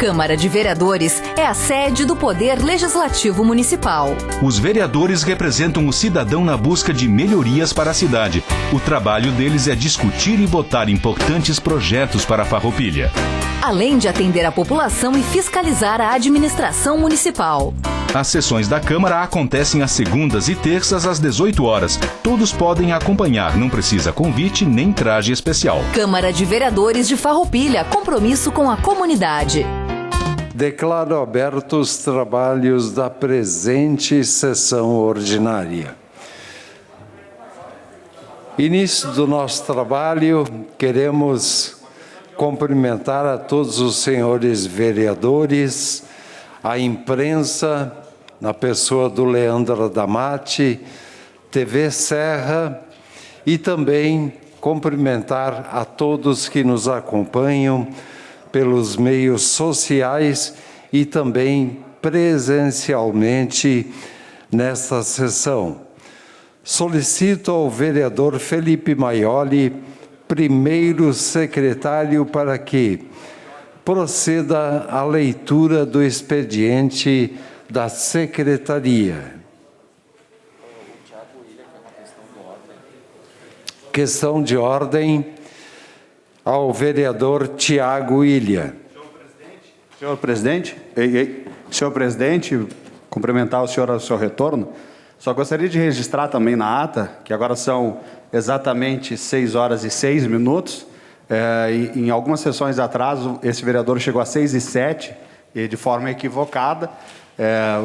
Câmara de Vereadores é a sede do Poder Legislativo Municipal. Os vereadores representam o cidadão na busca de melhorias para a cidade. O trabalho deles é discutir e votar importantes projetos para a Farroupilha. Além de atender a população e fiscalizar a administração municipal. As sessões da Câmara acontecem às segundas e terças às 18 horas. Todos podem acompanhar, não precisa convite nem traje especial. Câmara de Vereadores de Farroupilha, compromisso com a comunidade. Declaro abertos os trabalhos da presente sessão ordinária. Início do nosso trabalho, queremos cumprimentar a todos os senhores vereadores, a imprensa, na pessoa do Leandro Adamati, TV Serra, e também cumprimentar a todos que nos acompanham pelos meios sociais e também presencialmente nesta sessão. Solicito ao vereador Felipe Maioli, primeiro secretário, para que proceda a leitura do expediente da secretaria. Questão de ordem ao vereador Tiago Ilha. Senhor presidente, cumprimentar o senhor ao seu retorno. Só gostaria de registrar também na ata, que agora são exatamente 6 horas e 6 minutos. Em algumas sessões atrás, esse vereador chegou a 6h07, e de forma equivocada.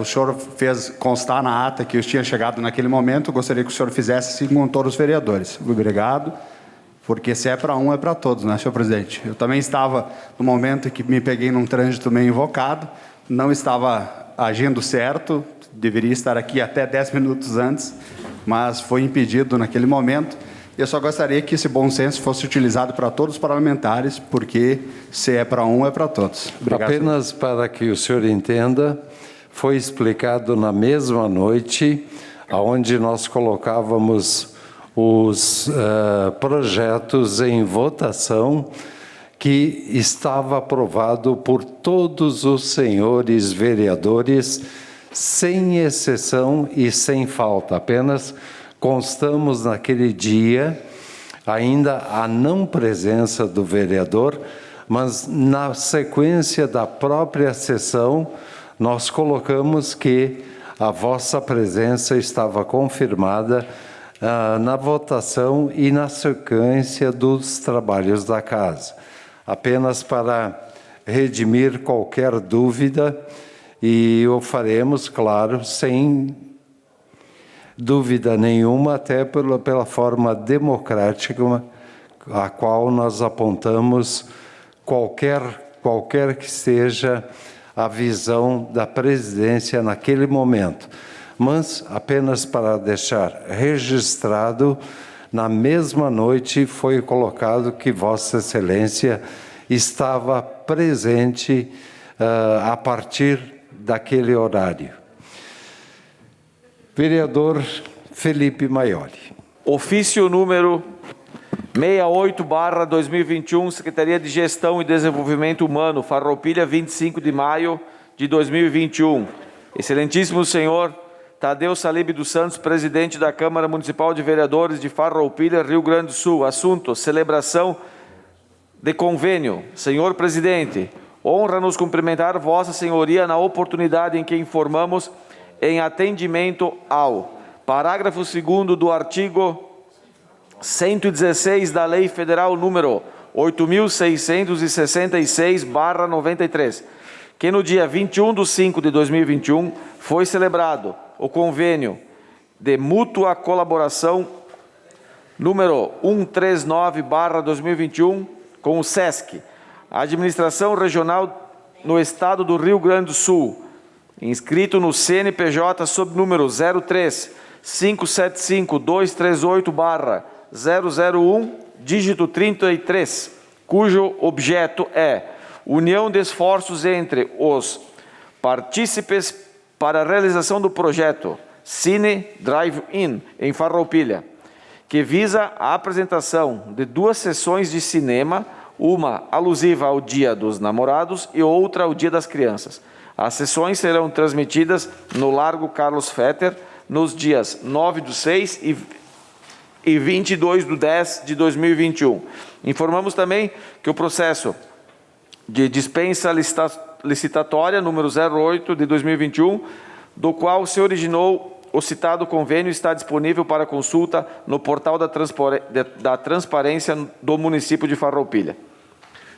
O senhor fez constar na ata que eu tinha chegado naquele momento. Gostaria que o senhor fizesse assim com todos os vereadores. Obrigado, porque se é para um, é para todos, né, senhor presidente? Eu também estava no momento que me peguei num trânsito meio invocado, não estava agindo certo, deveria estar aqui até 10 minutos antes, mas foi impedido naquele momento. Eu só gostaria que esse bom senso fosse utilizado para todos os parlamentares, porque se é para um, é para todos. Obrigado. Apenas para que o senhor entenda, foi explicado na mesma noite, onde nós colocávamos os projetos em votação, que estava aprovado por todos os senhores vereadores, sem exceção e sem falta. Apenas constamos naquele dia ainda a não presença do vereador, mas na sequência da própria sessão nós colocamos que a vossa presença estava confirmada na votação e na sequência dos trabalhos da casa. Apenas para redimir qualquer dúvida, e o faremos, claro, sem dúvida nenhuma, até pela forma democrática a qual nós apontamos qualquer que seja a visão da presidência naquele momento. Mas, apenas para deixar registrado, na mesma noite foi colocado que Vossa Excelência estava presente a partir daquele horário. Vereador Felipe Maioli. Ofício número 68/2021, Secretaria de Gestão e Desenvolvimento Humano, Farroupilha, 25 de maio de 2021. Excelentíssimo senhor Tadeu Salib dos Santos, presidente da Câmara Municipal de Vereadores de Farroupilha, Rio Grande do Sul. Assunto: celebração de convênio. Senhor presidente, honra-nos cumprimentar Vossa Senhoria na oportunidade em que informamos em atendimento ao parágrafo 2º do artigo 116 da Lei Federal número 8.666/93, que no dia 21/5/2021 foi celebrado o convênio de mútua colaboração número 139/2021 com o SESC, a Administração Regional no Estado do Rio Grande do Sul, inscrito no CNPJ sob número 03-575-238/001, dígito 33, cujo objeto é união de esforços entre os partícipes para a realização do projeto Cine Drive-In em Farroupilha, que visa a apresentação de 2 sessões de cinema uma alusiva ao Dia dos Namorados e outra ao Dia das Crianças. As sessões serão transmitidas no Largo Carlos Fetter nos dias 9/6 e 22/10 de 2021. Informamos também que o processo de dispensa licitatória número 08 de 2021, do qual se originou o citado convênio, está disponível para consulta no portal da transparência do município de Farroupilha.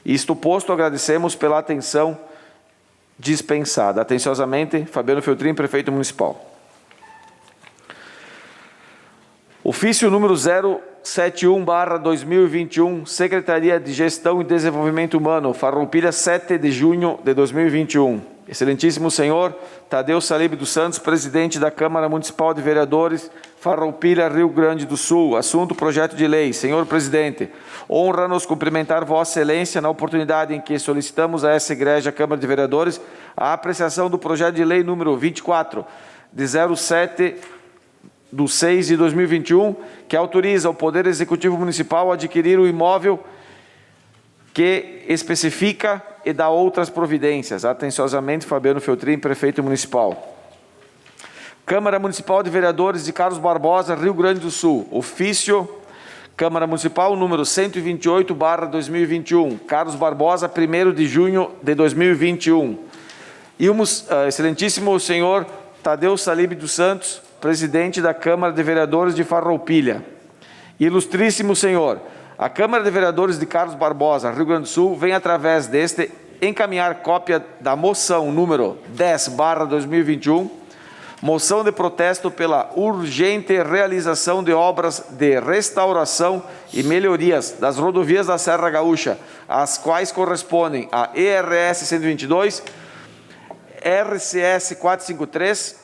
Isto posto, agradecemos pela atenção dispensada. Atenciosamente, Fabiano Feltrin, Prefeito Municipal. Ofício número 071/2021, Secretaria de Gestão e Desenvolvimento Humano, Farroupilha, 7 de junho de 2021. Excelentíssimo senhor Tadeu Salib dos Santos, presidente da Câmara Municipal de Vereadores, Farroupilha, Rio Grande do Sul. Assunto: projeto de lei. Senhor presidente, honra-nos cumprimentar Vossa Excelência na oportunidade em que solicitamos a essa Igreja Câmara de Vereadores a apreciação do projeto de lei número 24, de 07/6 de 2021, que autoriza o Poder Executivo Municipal a adquirir o imóvel que especifica e dá outras providências. Atenciosamente, Fabiano Feltrin, Prefeito Municipal. Câmara Municipal de Vereadores de Carlos Barbosa, Rio Grande do Sul. Ofício Câmara Municipal número 128/2021. Carlos Barbosa, 1º de junho de 2021. E excelentíssimo senhor Tadeu Salib dos Santos, presidente da Câmara de Vereadores de Farroupilha. Ilustríssimo senhor, a Câmara de Vereadores de Carlos Barbosa, Rio Grande do Sul, vem através deste encaminhar cópia da moção número 10/2021, moção de protesto pela urgente realização de obras de restauração e melhorias das rodovias da Serra Gaúcha, as quais correspondem a ERS 122, RCS 453,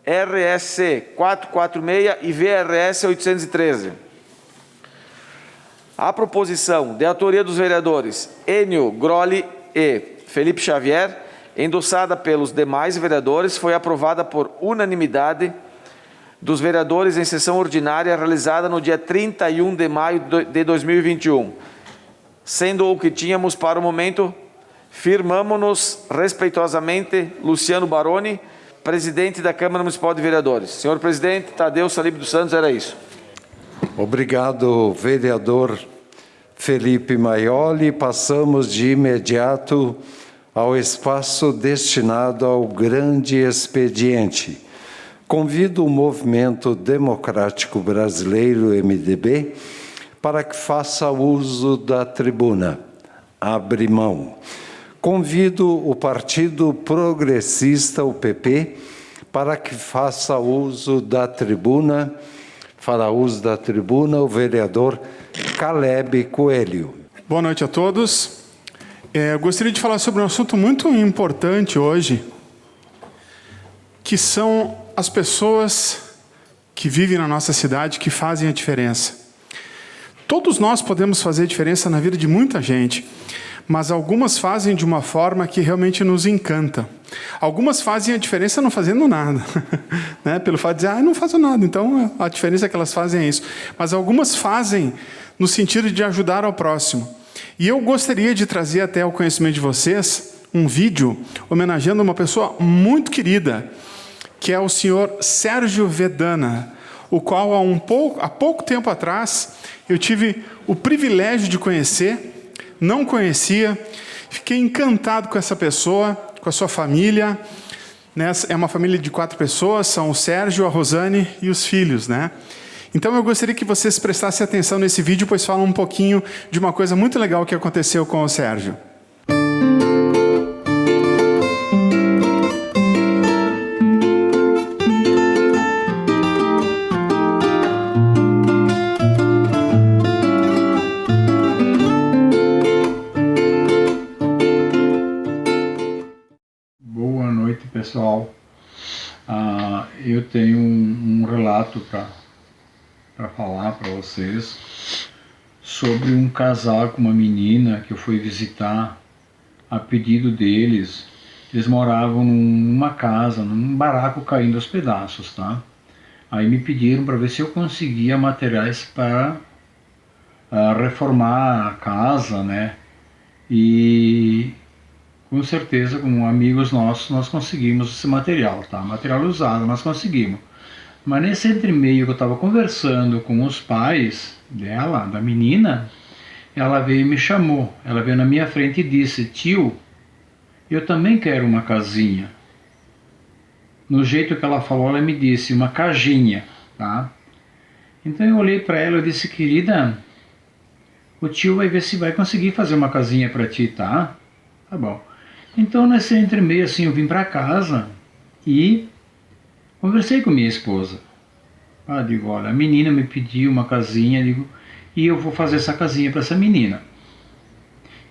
RSC 446 e VRS 813. A proposição, de autoria dos vereadores Enio Grolli e Felipe Xavier, endossada pelos demais vereadores, foi aprovada por unanimidade dos vereadores em sessão ordinária realizada no dia 31 de maio de 2021. Sendo o que tínhamos para o momento, firmamo-nos respeitosamente Luciano Baroni, presidente da Câmara Municipal de Vereadores. Senhor presidente, Tadeu Salib dos Santos, era isso. Obrigado, vereador Felipe Maioli. Passamos de imediato ao espaço destinado ao grande expediente. Convido o Movimento Democrático Brasileiro, MDB, para que faça uso da tribuna. Abre mão. Convido o Partido Progressista, o PP, para que faça uso da tribuna. Fará uso da tribuna o vereador Caleb Coelho. Boa noite a todos. Eu gostaria de falar sobre um assunto muito importante hoje, que são as pessoas que vivem na nossa cidade, que fazem a diferença. Todos nós podemos fazer diferença na vida de muita gente, mas algumas fazem de uma forma que realmente nos encanta. Algumas fazem a diferença não fazendo nada, né? Pelo fato de dizer, não faço nada, então a diferença que elas fazem é isso. Mas algumas fazem no sentido de ajudar ao próximo. E eu gostaria de trazer até ao conhecimento de vocês um vídeo homenageando uma pessoa muito querida, que é o senhor Sérgio Vedana, o qual há pouco tempo atrás eu tive o privilégio de conhecer. Não conhecia, fiquei encantado com essa pessoa, com a sua família. É uma família de 4 pessoas, são o Sérgio, a Rosane e os filhos, né? Então eu gostaria que vocês prestassem atenção nesse vídeo, pois fala um pouquinho de uma coisa muito legal que aconteceu com o Sérgio. Pessoal, eu tenho um relato para falar para vocês sobre um casal com uma menina que eu fui visitar a pedido deles. Eles moravam numa casa, num barraco caindo aos pedaços, tá? Aí me pediram para ver se eu conseguia materiais para reformar a casa, né? E com certeza, como amigos nossos, nós conseguimos esse material, tá? Material usado, nós conseguimos. Mas nesse entremeio que eu estava conversando com os pais dela, da menina, ela veio e me chamou. Ela veio na minha frente e disse: tio, eu também quero uma casinha. No jeito que ela falou, ela me disse, uma casinha, tá? Então eu olhei para ela e disse: querida, o tio vai ver se vai conseguir fazer uma casinha para ti, tá? Tá bom. Então nesse entremeio assim, eu vim para casa e conversei com minha esposa. Digo, olha, a menina me pediu uma casinha, digo, e eu vou fazer essa casinha para essa menina.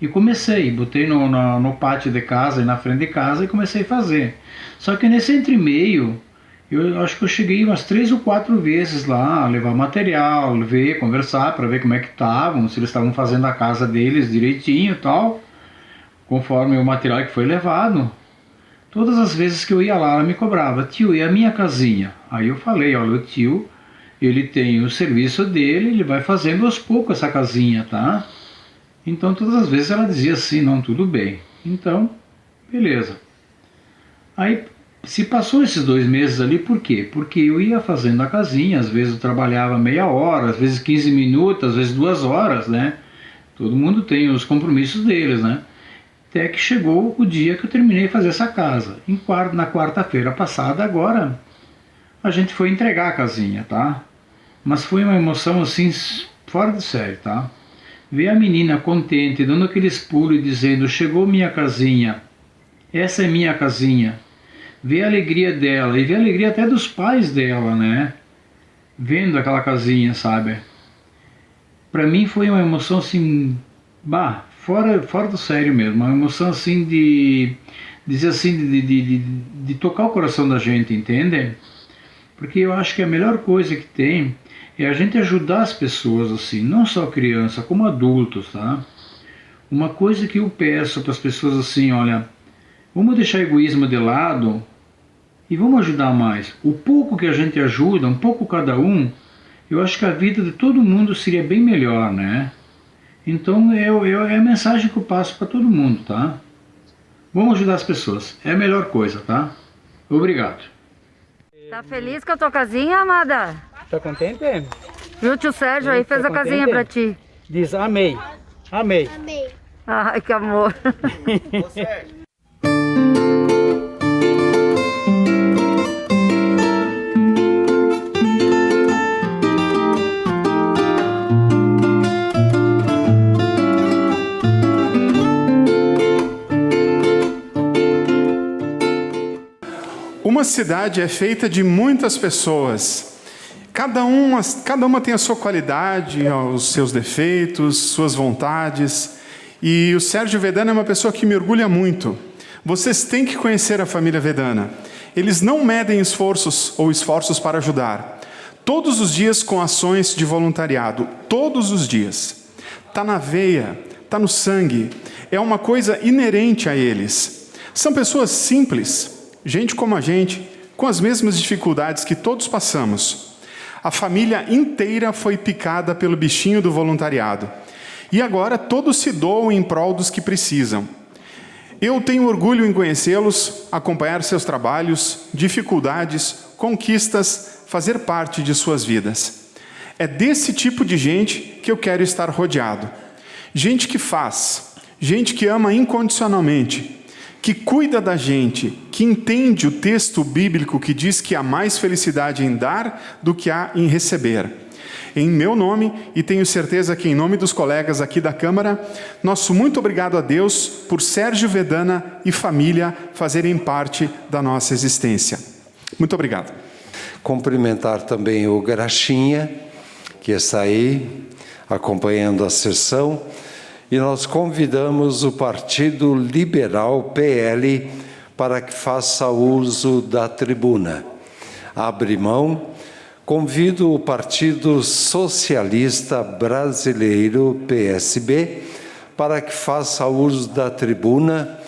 E comecei, botei no pátio de casa e na frente de casa e comecei a fazer. Só que nesse entremeio, eu acho que eu cheguei umas 3 ou 4 vezes lá, levar material, ver, conversar para ver como é que estavam, se eles estavam fazendo a casa deles direitinho e tal, conforme o material que foi levado. Todas as vezes que eu ia lá, ela me cobrava: tio, e a minha casinha? Aí eu falei: olha, o tio, ele tem o serviço dele, ele vai fazendo aos poucos essa casinha, tá? Então todas as vezes ela dizia assim: não, tudo bem. Então, beleza. Aí se passou esses 2 meses ali, por quê? Porque eu ia fazendo a casinha, às vezes eu trabalhava meia hora, às vezes 15 minutos, às vezes 2 horas, né? Todo mundo tem os compromissos deles, né? Até que chegou o dia que eu terminei de fazer essa casa. Na quarta-feira passada, agora, a gente foi entregar a casinha, tá? Mas foi uma emoção assim, fora de série, tá? Ver a menina contente, dando aqueles pulos e dizendo: chegou minha casinha, essa é minha casinha. Ver a alegria dela e ver a alegria até dos pais dela, né? Vendo aquela casinha, sabe? Pra mim foi uma emoção assim, fora do sério mesmo, uma emoção assim de dizer assim, de tocar o coração da gente, entende? Porque eu acho que a melhor coisa que tem é a gente ajudar as pessoas assim, não só criança, como adultos, tá? Uma coisa que eu peço para as pessoas assim, olha, vamos deixar o egoísmo de lado e vamos ajudar mais. O pouco que a gente ajuda, um pouco cada um, eu acho que a vida de todo mundo seria bem melhor, né? Então é a mensagem que eu passo para todo mundo, tá? Vamos ajudar as pessoas, é a melhor coisa, tá? Obrigado. Tá feliz com a tua casinha, amada? Tá contente? Viu, tio Sérgio aí fez a casinha pra ti. Diz amei. Amei. Ai, que amor. Uma cidade é feita de muitas pessoas. Cada uma tem a sua qualidade, os seus defeitos, suas vontades. E o Sérgio Vedana é uma pessoa que me orgulha muito. Vocês têm que conhecer a família Vedana. Eles não medem esforços para ajudar. Todos os dias com ações de voluntariado. Todos os dias. Está na veia, está no sangue. É uma coisa inerente a eles. São pessoas simples. Gente como a gente, com as mesmas dificuldades que todos passamos. A família inteira foi picada pelo bichinho do voluntariado. E agora todos se doam em prol dos que precisam. Eu tenho orgulho em conhecê-los, acompanhar seus trabalhos, dificuldades, conquistas, fazer parte de suas vidas. É desse tipo de gente que eu quero estar rodeado. Gente que faz, gente que ama incondicionalmente, que cuida da gente, que entende o texto bíblico que diz que há mais felicidade em dar do que há em receber. Em meu nome, e tenho certeza que em nome dos colegas aqui da Câmara, nosso muito obrigado a Deus por Sérgio Vedana e família fazerem parte da nossa existência. Muito obrigado. Cumprimentar também o Graxinha, que está aí acompanhando a sessão. E nós convidamos o Partido Liberal, PL, para que faça uso da tribuna. Abre mão. Convido o Partido Socialista Brasileiro, PSB, para que faça uso da tribuna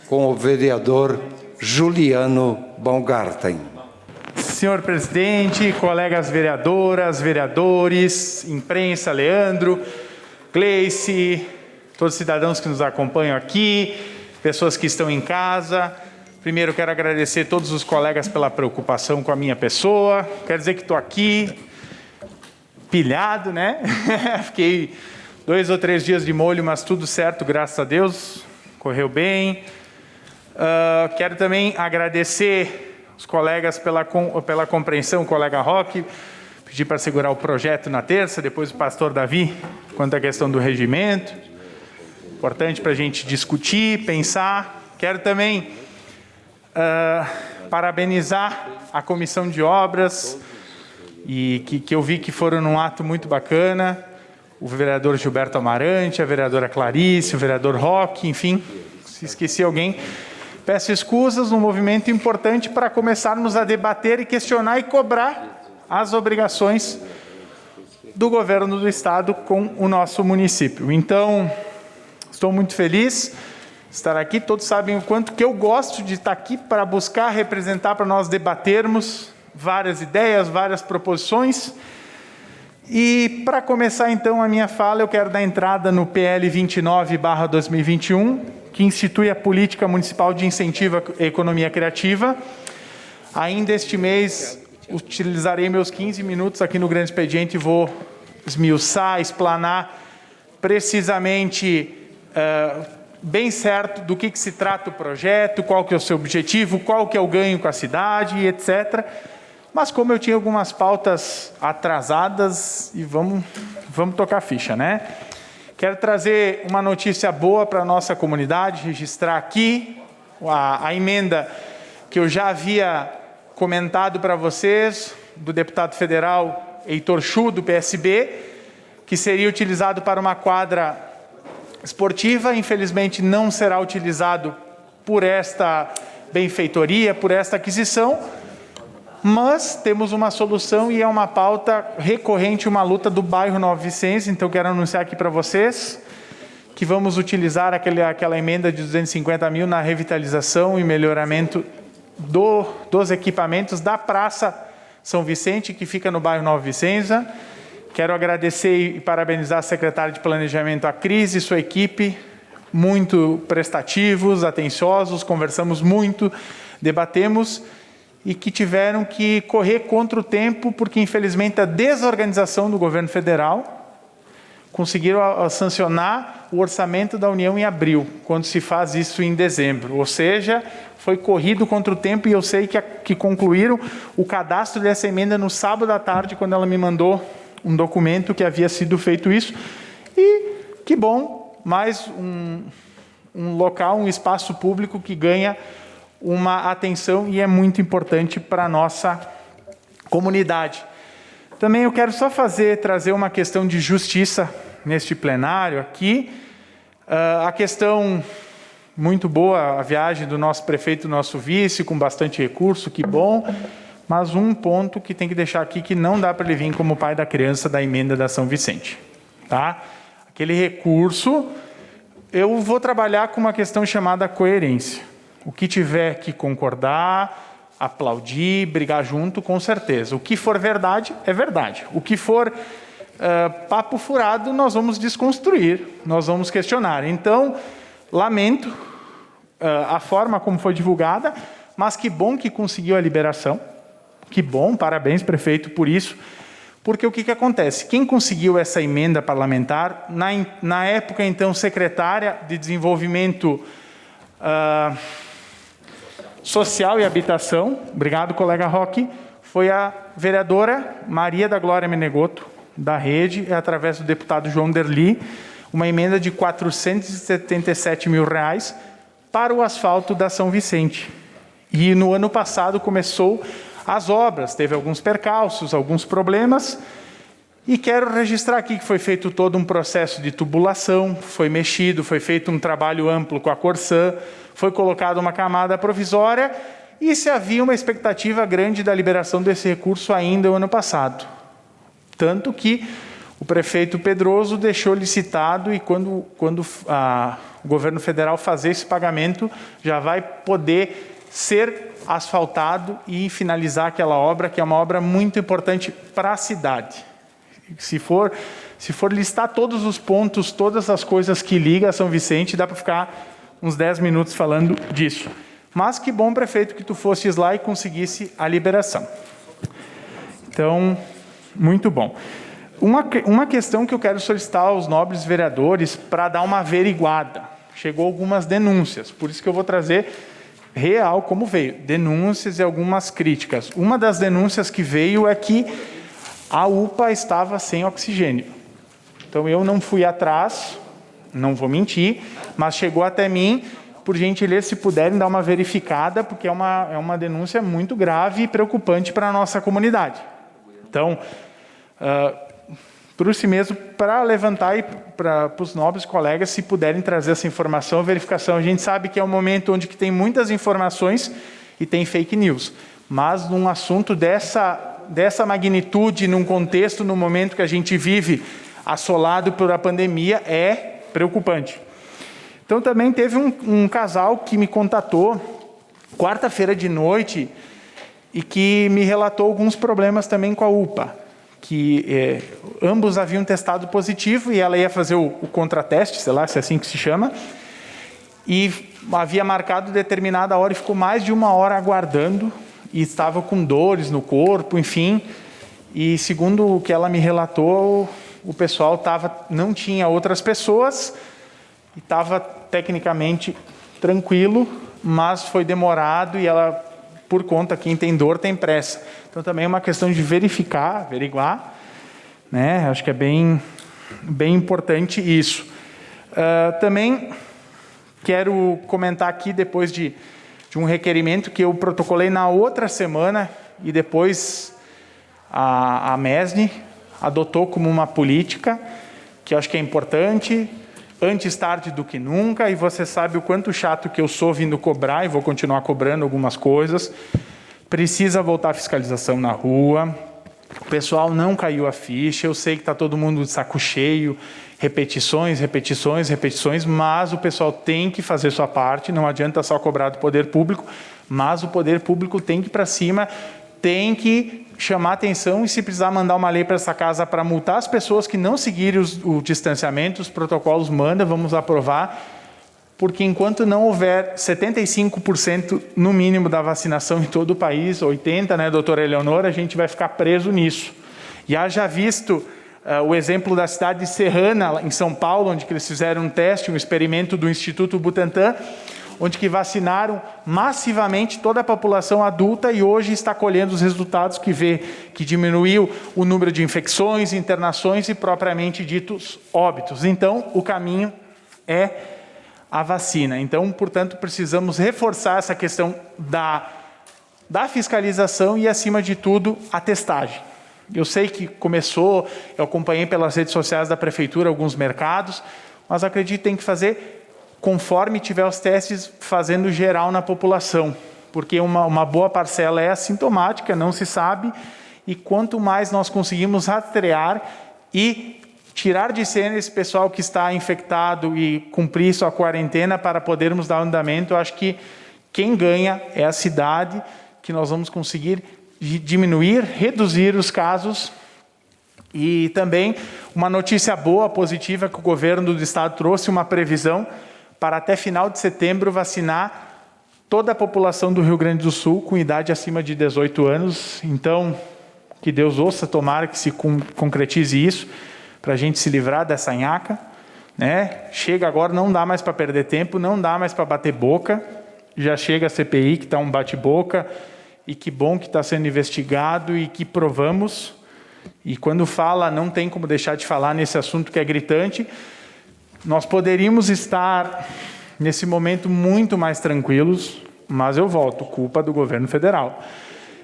com o vereador Juliano Baumgarten. Senhor presidente, colegas vereadoras, vereadores, imprensa, Leandro, Gleice, todos os cidadãos que nos acompanham aqui, pessoas que estão em casa. Primeiro, quero agradecer a todos os colegas pela preocupação com a minha pessoa. Quero dizer que estou aqui, pilhado, né? Fiquei 2 ou 3 dias de molho, mas tudo certo, graças a Deus, correu bem. Quero também agradecer os colegas pela compreensão, o colega Roque, pedir para segurar o projeto na terça, depois o pastor Davi, quanto à questão do regimento. Importante para a gente discutir, pensar. Quero também parabenizar a Comissão de Obras, e que eu vi que foram num ato muito bacana, o vereador Gilberto Amarante, a vereadora Clarice, o vereador Roque, enfim, se esqueci alguém, peço escusas, um movimento importante para começarmos a debater e questionar e cobrar as obrigações do governo do estado com o nosso município. Então, estou muito feliz de estar aqui, todos sabem o quanto que eu gosto de estar aqui para buscar representar, para nós debatermos várias ideias, várias proposições. E para começar então a minha fala, eu quero dar entrada no PL 29/2021, que institui a Política Municipal de Incentivo à Economia Criativa. Ainda este mês, utilizarei meus 15 minutos aqui no Grande Expediente e vou esmiuçar, explanar precisamente, bem certo do que se trata o projeto, qual que é o seu objetivo, qual que é o ganho com a cidade, etc. Mas como eu tinha algumas pautas atrasadas, e vamos tocar a ficha, né? Quero trazer uma notícia boa para a nossa comunidade, registrar aqui a emenda que eu já havia comentado para vocês, do deputado federal Heitor Chu, do PSB, que seria utilizado para uma quadra esportiva. Infelizmente não será utilizado por esta benfeitoria, por esta aquisição, mas temos uma solução e é uma pauta recorrente, uma luta do bairro Nova Vicência. Então quero anunciar aqui para vocês que vamos utilizar aquela emenda de 250 mil na revitalização e melhoramento dos equipamentos da Praça São Vicente, que fica no bairro Nova Vicência. Quero agradecer e parabenizar a secretária de Planejamento, a Cris, e sua equipe, muito prestativos, atenciosos, conversamos muito, debatemos, e que tiveram que correr contra o tempo, porque infelizmente a desorganização do governo federal conseguiram sancionar o orçamento da União em abril, quando se faz isso em dezembro. Ou seja, foi corrido contra o tempo, e eu sei que concluíram o cadastro dessa emenda no sábado à tarde, quando ela me mandou um documento que havia sido feito isso. E que bom, mais um local, um espaço público que ganha uma atenção e é muito importante para a nossa comunidade. Também eu quero só trazer uma questão de justiça neste plenário aqui. A questão muito boa, a viagem do nosso prefeito, do nosso vice, com bastante recurso, que bom. Mas um ponto que tem que deixar aqui, que não dá para ele vir como pai da criança da emenda da São Vicente. Tá? Aquele recurso, eu vou trabalhar com uma questão chamada coerência. O que tiver que concordar, aplaudir, brigar junto, com certeza. O que for verdade, é verdade. O que for papo furado, nós vamos desconstruir, nós vamos questionar. Então, lamento a forma como foi divulgada, mas que bom que conseguiu a liberação. Que bom, parabéns, prefeito, por isso. Porque o que acontece? Quem conseguiu essa emenda parlamentar, na época, então, secretária de Desenvolvimento Social e Habitação, obrigado, colega Roque, foi a vereadora Maria da Glória Menegotto, da Rede, através do deputado João Derli, uma emenda de R$ 477 mil para o asfalto da São Vicente. E no ano passado começou as obras, teve alguns percalços, alguns problemas, e quero registrar aqui que foi feito todo um processo de tubulação, foi mexido, foi feito um trabalho amplo com a Corsã, foi colocada uma camada provisória, e se havia uma expectativa grande da liberação desse recurso ainda no ano passado. Tanto que o prefeito Pedroso deixou licitado, e quando o governo federal fazer esse pagamento, já vai poder ser asfaltado e finalizar aquela obra, que é uma obra muito importante para a cidade. Se Se for listar todos os pontos, todas as coisas que ligam a São Vicente, dá para ficar uns 10 minutos falando disso. Mas que bom, prefeito, que tu fosses lá e conseguisse a liberação. Então, muito bom. Uma questão que eu quero solicitar aos nobres vereadores para dar uma averiguada. Chegou algumas denúncias, por isso que eu vou trazer real como veio. Denúncias e algumas críticas. Uma das denúncias que veio é que a UPA estava sem oxigênio. Então, eu não fui atrás, não vou mentir, mas chegou até mim, por gentileza, se puderem dar uma verificada, porque é uma denúncia muito grave e preocupante para a nossa comunidade. Então, por isso mesmo, para levantar e para os nobres colegas, se puderem trazer essa informação, verificação. A gente sabe que é um momento onde que tem muitas informações e tem fake news, mas num assunto dessa magnitude, num contexto, no momento que a gente vive assolado por a pandemia, é preocupante. Então, também teve um casal que me contatou quarta-feira de noite e que me relatou alguns problemas também com a UPA, que ambos haviam testado positivo e ela ia fazer o contrateste, sei lá se é assim que se chama, e havia marcado determinada hora e ficou mais de 1 hora aguardando e estava com dores no corpo, enfim, e segundo o que ela me relatou, o pessoal não tinha outras pessoas e estava tecnicamente tranquilo, mas foi demorado e ela, por conta, quem tem dor tem pressa. Então também é uma questão de averiguar, né? Acho que é bem importante isso. Também quero comentar aqui, depois de um requerimento que eu protocolei na outra semana e depois a MESNI adotou como uma política, que eu acho que é importante, antes tarde do que nunca, e você sabe o quanto chato que eu sou vindo cobrar, e vou continuar cobrando algumas coisas. Precisa voltar a fiscalização na rua, o pessoal não caiu a ficha, eu sei que está todo mundo de saco cheio, repetições, mas o pessoal tem que fazer sua parte, não adianta só cobrar do poder público, mas o poder público tem que ir para cima, tem que chamar atenção e, se precisar, mandar uma lei para essa casa para multar as pessoas que não seguirem o distanciamento, os protocolos manda, vamos aprovar, porque enquanto não houver 75% no mínimo da vacinação em todo o país, 80%, né, doutora Eleonora, a gente vai ficar preso nisso. E haja visto o exemplo da cidade de Serrana, em São Paulo, onde que eles fizeram um teste, um experimento do Instituto Butantan, onde que vacinaram massivamente toda a população adulta e hoje está colhendo os resultados que vê que diminuiu o número de infecções, internações e propriamente ditos óbitos. Então, o caminho é a vacina. Então, portanto, precisamos reforçar essa questão da fiscalização e, acima de tudo, a testagem. Eu sei que começou, eu acompanhei pelas redes sociais da Prefeitura alguns mercados, mas acredito que tem que fazer conforme tiver os testes, fazendo geral na população, porque uma boa parcela é assintomática, não se sabe, e quanto mais nós conseguimos rastrear e tirar de cena esse pessoal que está infectado e cumprir sua quarentena para podermos dar andamento, eu acho que quem ganha é a cidade, que nós vamos conseguir diminuir, reduzir os casos. E também uma notícia boa, positiva, que o governo do estado trouxe uma previsão para até final de setembro vacinar toda a população do Rio Grande do Sul com idade acima de 18 anos. Então, que Deus ouça, tomara que se concretize isso, para a gente se livrar dessa nhaca, né? Chega agora, não dá mais para perder tempo, não dá mais para bater boca, já chega a CPI, que está um bate-boca, e que bom que está sendo investigado e que provamos, e quando fala, não tem como deixar de falar nesse assunto que é gritante. Nós poderíamos estar, nesse momento, muito mais tranquilos, mas eu volto, culpa do governo federal.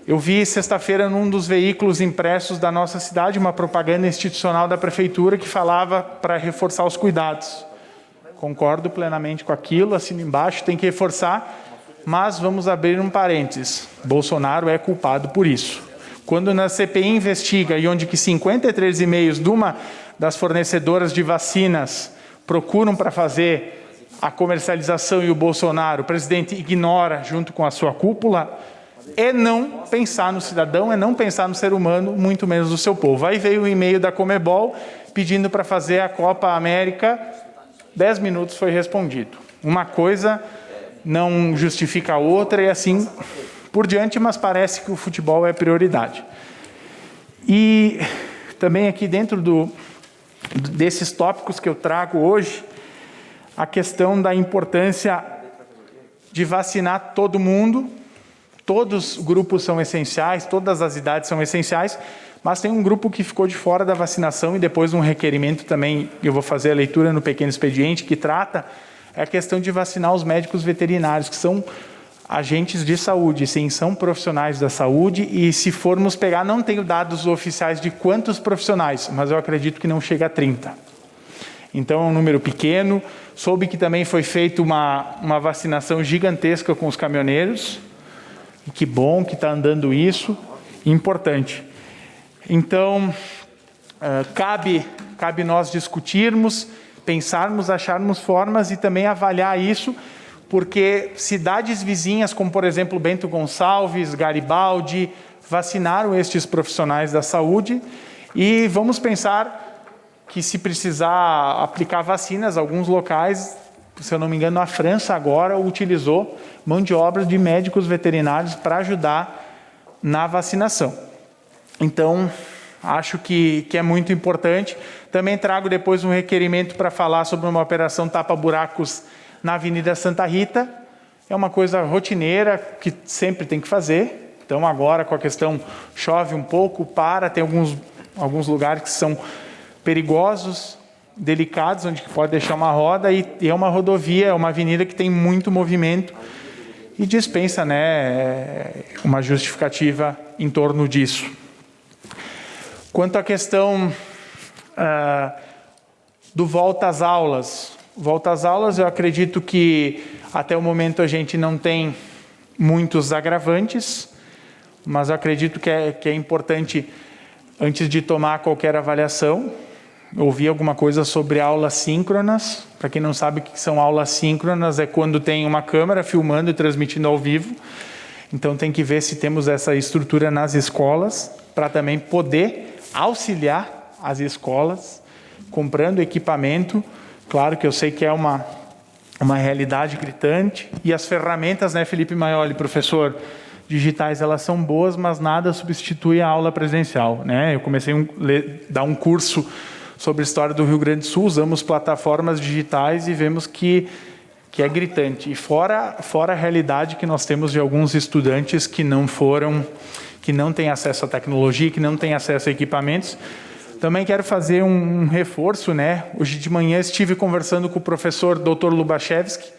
Eu vi sexta-feira num dos veículos impressos da nossa cidade uma propaganda institucional da Prefeitura que falava para reforçar os cuidados. Concordo plenamente com aquilo, assino embaixo, tem que reforçar, mas vamos abrir um parênteses. Bolsonaro é culpado por isso. Quando na CPI investiga e onde que 53 e-mails de uma das fornecedoras de vacinas procuram para fazer a comercialização e o Bolsonaro, o presidente ignora junto com a sua cúpula, é não pensar no cidadão, é não pensar no ser humano, muito menos no seu povo. Aí veio o e-mail da Conmebol pedindo para fazer a Copa América, 10 minutos foi respondido. Uma coisa não justifica a outra e assim por diante, mas parece que o futebol é prioridade. E também aqui dentro desses tópicos que eu trago hoje, a questão da importância de vacinar todo mundo. Todos os grupos são essenciais, todas as idades são essenciais, mas tem um grupo que ficou de fora da vacinação e depois um requerimento também, eu vou fazer a leitura no pequeno expediente, que trata a questão de vacinar os médicos veterinários, que são agentes de saúde, sim, são profissionais da saúde, e se formos pegar, não tenho dados oficiais de quantos profissionais, mas eu acredito que não chega a 30. Então é um número pequeno. Soube que também foi feita uma vacinação gigantesca com os caminhoneiros. Que bom que está andando isso, importante. Então, cabe nós discutirmos, pensarmos, acharmos formas e também avaliar isso, porque cidades vizinhas, como por exemplo Bento Gonçalves, Garibaldi, vacinaram estes profissionais da saúde, e vamos pensar que se precisar aplicar vacinas, alguns locais, se eu não me engano, a França agora utilizou mão de obra de médicos veterinários para ajudar na vacinação. Então, acho que é muito importante. Também trago depois um requerimento para falar sobre uma operação tapa-buracos na Avenida Santa Rita. É uma coisa rotineira que sempre tem que fazer. Então, agora com a questão chove um pouco, tem alguns lugares que são perigosos, delicados, onde pode deixar uma roda, e é uma rodovia, é uma avenida que tem muito movimento e dispensa, uma justificativa em torno disso. Quanto à questão do volta às aulas, eu acredito que até o momento a gente não tem muitos agravantes, mas eu acredito que é importante, antes de tomar qualquer avaliação, ouvir alguma coisa sobre aulas síncronas. Para quem não sabe o que são aulas síncronas, é quando tem uma câmera filmando e transmitindo ao vivo. Então tem que ver se temos essa estrutura nas escolas, para também poder auxiliar as escolas, comprando equipamento. Claro que eu sei que é uma realidade gritante. E as ferramentas, Felipe Maioli, professor, digitais, elas são boas, mas nada substitui a aula presencial. Eu comecei a dar um curso sobre a história do Rio Grande do Sul, usamos plataformas digitais e vemos que é gritante. E fora a realidade que nós temos de alguns estudantes que não têm acesso à tecnologia, que não têm acesso a equipamentos. Também quero fazer um reforço, Hoje de manhã estive conversando com o professor Dr. Lubachevski,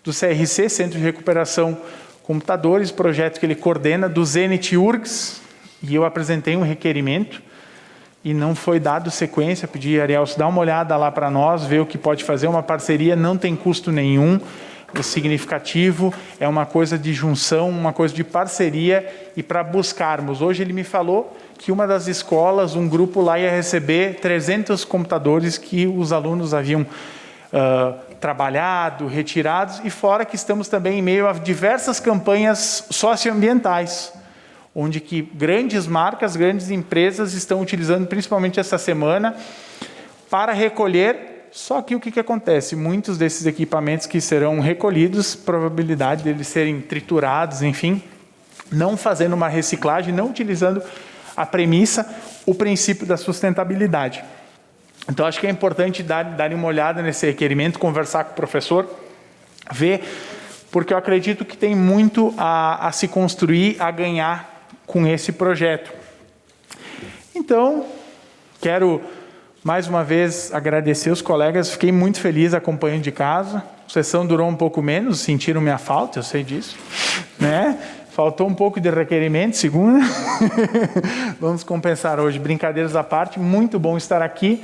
do CRC, Centro de Recuperação Computadores, projeto que ele coordena, do Zenit URGS, e eu apresentei um requerimento, e não foi dado sequência. Pedi a Ariel se dar uma olhada lá para nós, ver o que pode fazer, uma parceria, não tem custo nenhum, significativo, é uma coisa de junção, uma coisa de parceria, e para buscarmos. Hoje ele me falou que uma das escolas, um grupo lá ia receber 300 computadores que os alunos haviam trabalhado, retirados, e fora que estamos também em meio a diversas campanhas socioambientais, onde que grandes marcas, grandes empresas estão utilizando, principalmente essa semana, para recolher. Só que o que acontece? Muitos desses equipamentos que serão recolhidos, probabilidade deles serem triturados, enfim, não fazendo uma reciclagem, não utilizando a premissa, o princípio da sustentabilidade. Então, acho que é importante dar uma olhada nesse requerimento, conversar com o professor, ver, porque eu acredito que tem muito a se construir, a ganhar com esse projeto. Então, quero mais uma vez agradecer os colegas, fiquei muito feliz acompanhando de casa. A sessão durou um pouco menos, sentiram minha falta, eu sei disso, Faltou um pouco de requerimento, segunda. Vamos compensar hoje, brincadeiras à parte, muito bom estar aqui.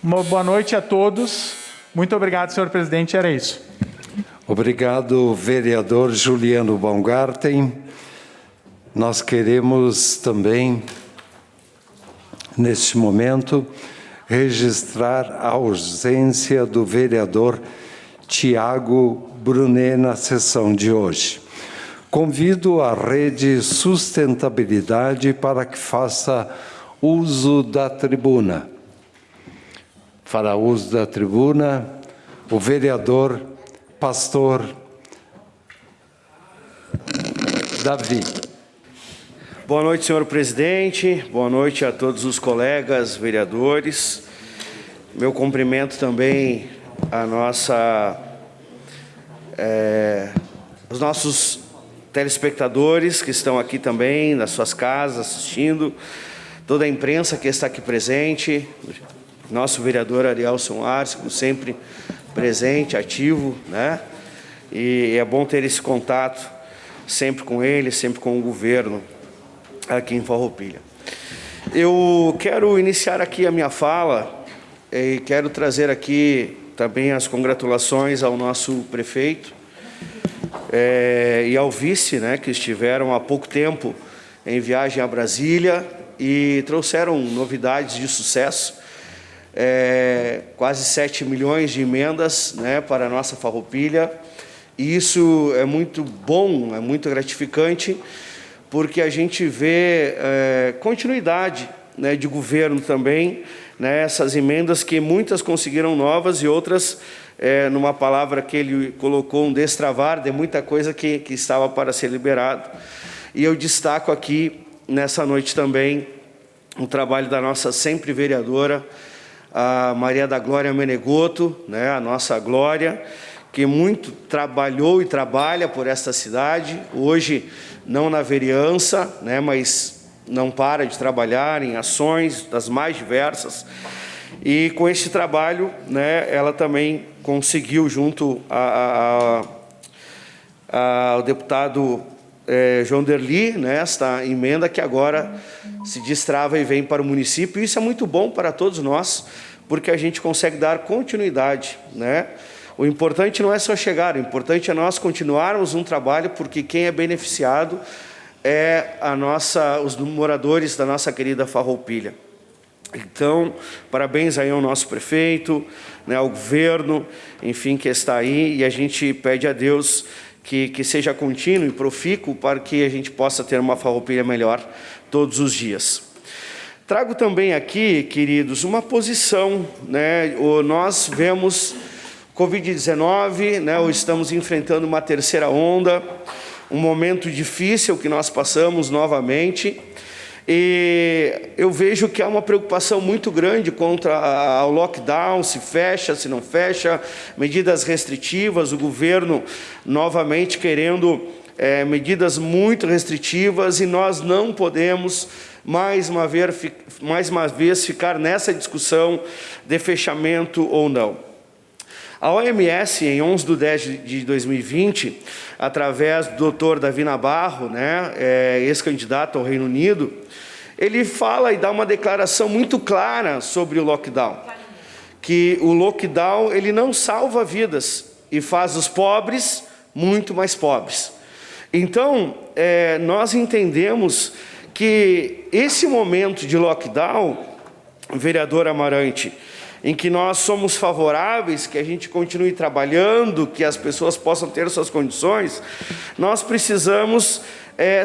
Uma boa noite a todos. Muito obrigado, senhor presidente, era isso. Obrigado, vereador Juliano Baumgarten. Nós queremos também, neste momento, registrar a ausência do vereador Tiago Brunet na sessão de hoje. Convido a Rede Sustentabilidade para que faça uso da tribuna. Fará uso da tribuna o vereador Pastor Davi. Boa noite, senhor presidente. Boa noite a todos os colegas vereadores. Meu cumprimento também a os nossos telespectadores que estão aqui também, nas suas casas, assistindo, toda a imprensa que está aqui presente, nosso vereador Arielson Arce, como sempre, presente, ativo, né? E é bom ter esse contato sempre com ele, sempre com o governo aqui em Farroupilha. Eu quero iniciar aqui a minha fala e quero trazer aqui também as congratulações ao nosso prefeito, e ao vice, né, que estiveram há pouco tempo em viagem a Brasília e trouxeram novidades de sucesso, quase 7 milhões de emendas, né, para a nossa Farroupilha, e isso é muito bom, é muito gratificante, porque a gente vê continuidade, né, de governo também, né, essas emendas que muitas conseguiram novas e outras, numa palavra que ele colocou, um destravar de muita coisa que estava para ser liberado. E eu destaco aqui, nessa noite também, o trabalho da nossa sempre vereadora, a Maria da Glória Menegoto, né, a nossa Glória, que muito trabalhou e trabalha por esta cidade, hoje não na vereança, né, mas não para de trabalhar em ações das mais diversas. E com esse trabalho, né, ela também conseguiu, junto ao deputado João Derli, né, esta emenda que agora se destrava e vem para o município. Isso é muito bom para todos nós, porque a gente consegue dar continuidade, né? O importante não é só chegar, o importante é nós continuarmos um trabalho, porque quem é beneficiado é os moradores da nossa querida Farroupilha. Então, parabéns aí ao nosso prefeito, né, ao governo, enfim, que está aí, e a gente pede a Deus que seja contínuo e profícuo para que a gente possa ter uma Farroupilha melhor todos os dias. Trago também aqui, queridos, uma posição, né, nós vemos Covid-19, né, ou estamos enfrentando uma terceira onda, um momento difícil que nós passamos novamente, e eu vejo que há uma preocupação muito grande contra o lockdown, se fecha, se não fecha, medidas restritivas, o governo novamente querendo medidas muito restritivas, e nós não podemos mais uma vez ficar nessa discussão de fechamento ou não. A OMS, em 11/10/2020, através do Dr. Davi Nabarro, né, ex-candidato ao Reino Unido, ele fala e dá uma declaração muito clara sobre o lockdown, que o lockdown ele não salva vidas e faz os pobres muito mais pobres. Então, nós entendemos que esse momento de lockdown, vereador Amarante, em que nós somos favoráveis, que a gente continue trabalhando, que as pessoas possam ter suas condições, nós precisamos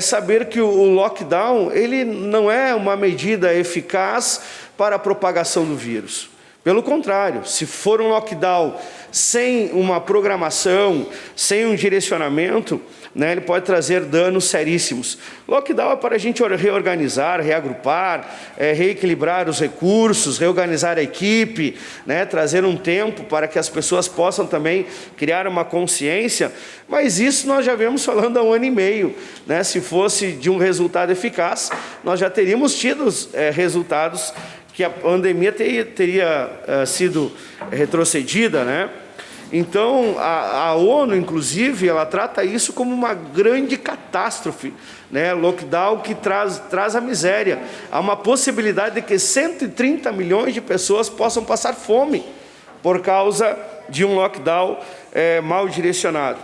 saber que o lockdown ele não é uma medida eficaz para a propagação do vírus. Pelo contrário, se for um lockdown sem uma programação, sem um direcionamento, né, ele pode trazer danos seríssimos. Lockdown é para a gente reorganizar, reagrupar, reequilibrar os recursos, reorganizar a equipe, né, trazer um tempo para que as pessoas possam também criar uma consciência, mas isso nós já vemos falando há 1 ano e meio. Né? Se fosse de um resultado eficaz, nós já teríamos tido resultados que a pandemia teria sido retrocedida, né? Então, a ONU, inclusive, ela trata isso como uma grande catástrofe, né? Lockdown que traz a miséria. Há uma possibilidade de que 130 milhões de pessoas possam passar fome por causa de um lockdown mal direcionado.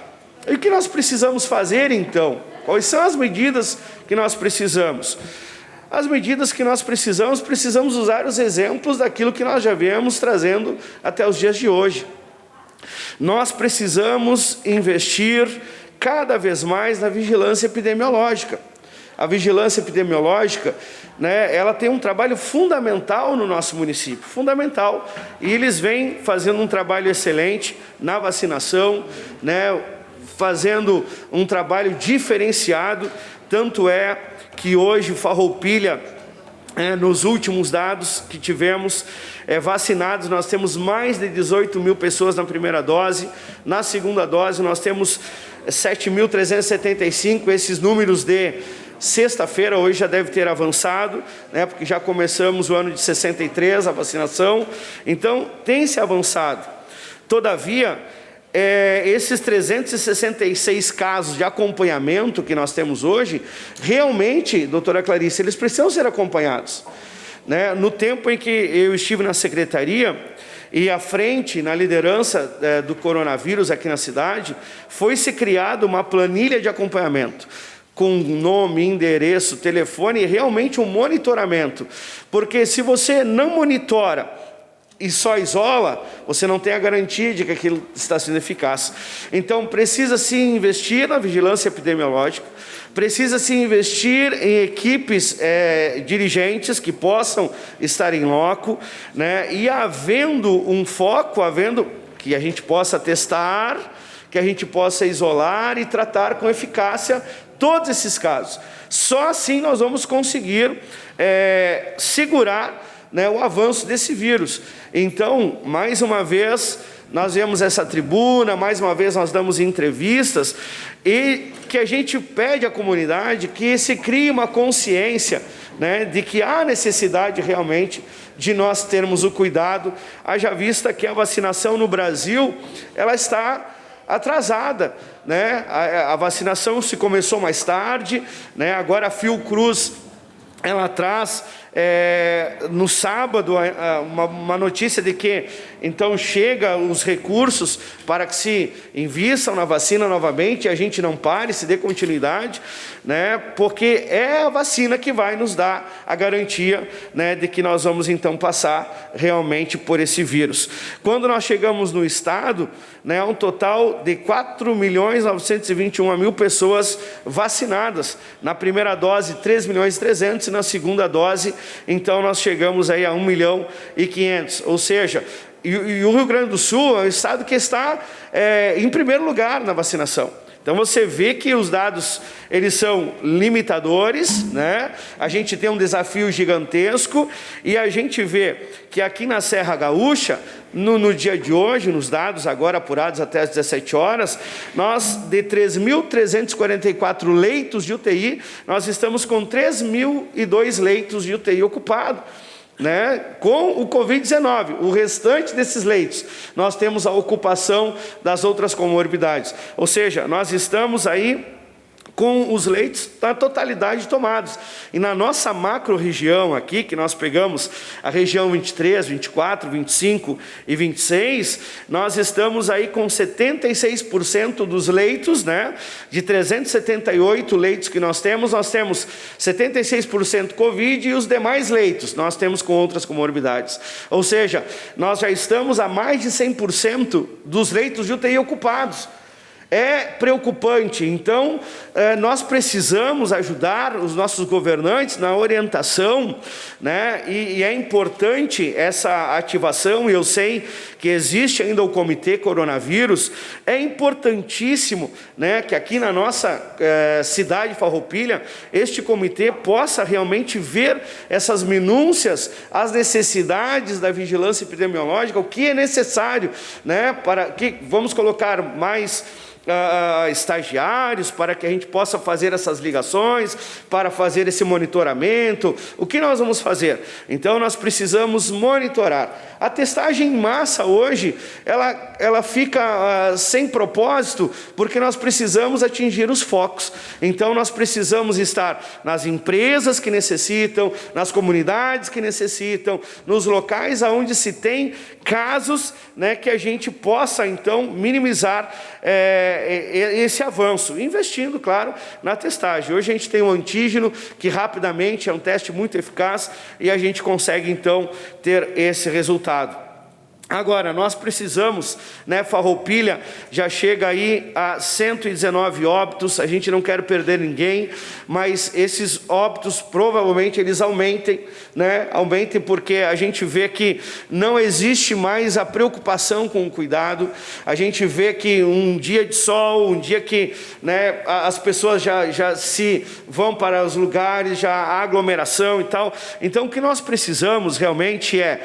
E o que nós precisamos fazer, então? Quais são as medidas que nós precisamos? As medidas que nós precisamos usar os exemplos daquilo que nós já viemos trazendo até os dias de hoje. Nós precisamos investir cada vez mais na vigilância epidemiológica. A vigilância epidemiológica, né, ela tem um trabalho fundamental no nosso município, fundamental. E eles vêm fazendo um trabalho excelente na vacinação, né, fazendo um trabalho diferenciado. Tanto é que hoje Farroupilha, nos últimos dados que tivemos vacinados, nós temos mais de 18 mil pessoas na primeira dose. Na segunda dose nós temos 7.375, esses números de sexta-feira, hoje já deve ter avançado, né, porque já começamos o ano de 63, a vacinação, então tem se avançado. Todavia, esses 366 casos de acompanhamento que nós temos hoje, realmente, doutora Clarice, eles precisam ser acompanhados. Né? No tempo em que eu estive na secretaria, e à frente, na liderança do coronavírus aqui na cidade, foi-se criada uma planilha de acompanhamento, com nome, endereço, telefone e realmente um monitoramento. Porque se você não monitora e só isola, você não tem a garantia de que aquilo está sendo eficaz. Então, precisa-se investir na vigilância epidemiológica, precisa-se investir em equipes dirigentes que possam estar em loco, né? E havendo um foco, havendo que a gente possa testar, que a gente possa isolar e tratar com eficácia todos esses casos. Só assim nós vamos conseguir segurar, né, o avanço desse vírus. Então, mais uma vez, nós vemos essa tribuna, mais uma vez nós damos entrevistas, e que a gente pede à comunidade que se crie uma consciência, né, de que há necessidade realmente de nós termos o cuidado, haja vista que a vacinação no Brasil, ela está atrasada, né? A vacinação se começou mais tarde, né? Agora a Fiocruz, ela traz no sábado uma notícia de que então chega os recursos para que se invistam na vacina novamente, e a gente não pare, se dê continuidade, né? Porque é a vacina que vai nos dar a garantia, né, de que nós vamos então passar realmente por esse vírus. Quando nós chegamos no estado, né, um total de 4.921.000 pessoas vacinadas. Na primeira dose, 3.300.000, e na segunda dose, então nós chegamos aí a 1.500.000, ou seja, e o Rio Grande do Sul é um estado que está em primeiro lugar na vacinação. Então você vê que os dados, eles são limitadores, né? A gente tem um desafio gigantesco, e a gente vê que aqui na Serra Gaúcha, no dia de hoje, nos dados agora apurados até às 17 horas, nós, de 3.344 leitos de UTI, nós estamos com 3.002 leitos de UTI ocupados, né, com o Covid-19. O restante desses leitos, nós temos a ocupação das outras comorbidades. Ou seja, nós estamos aí com os leitos na totalidade tomados. E na nossa macro-região aqui, que nós pegamos a região 23, 24, 25 e 26, nós estamos aí com 76% dos leitos, né? De 378 leitos que nós temos 76% Covid, e os demais leitos nós temos com outras comorbidades. Ou seja, nós já estamos a mais de 100% dos leitos de UTI ocupados. É preocupante. Então, nós precisamos ajudar os nossos governantes na orientação, né? E é importante essa ativação, e eu sei que existe ainda o Comitê Coronavírus. É importantíssimo, né, que aqui na nossa cidade Farroupilha, este comitê possa realmente ver essas minúcias, as necessidades da vigilância epidemiológica, o que é necessário, né, para que vamos colocar mais estagiários para que a gente possa fazer essas ligações, para fazer esse monitoramento. O que nós vamos fazer? Então nós precisamos monitorar. A testagem em massa hoje, ela fica sem propósito, porque nós precisamos atingir os focos. Então nós precisamos estar nas empresas que necessitam, nas comunidades que necessitam, nos locais onde se tem casos, né, que a gente possa então minimizar esse avanço, investindo, claro, na testagem. Hoje a gente tem um antígeno que rapidamente é um teste muito eficaz, e a gente consegue então ter esse resultado. Agora, nós precisamos, né, Farroupilha já chega aí a 119 óbitos, a gente não quer perder ninguém, mas esses óbitos provavelmente eles aumentem, né, aumentem porque a gente vê que não existe mais a preocupação com o cuidado, a gente vê que um dia de sol, um dia que, né, as pessoas já se vão para os lugares, já há aglomeração e tal, então o que nós precisamos realmente é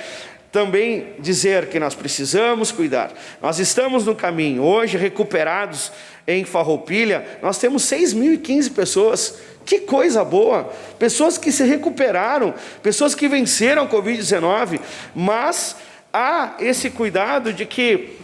também dizer que nós precisamos cuidar. Nós estamos no caminho. Hoje, recuperados em Farroupilha, nós temos 6.015 pessoas. Que coisa boa! Pessoas que se recuperaram, pessoas que venceram a Covid-19, mas há esse cuidado de que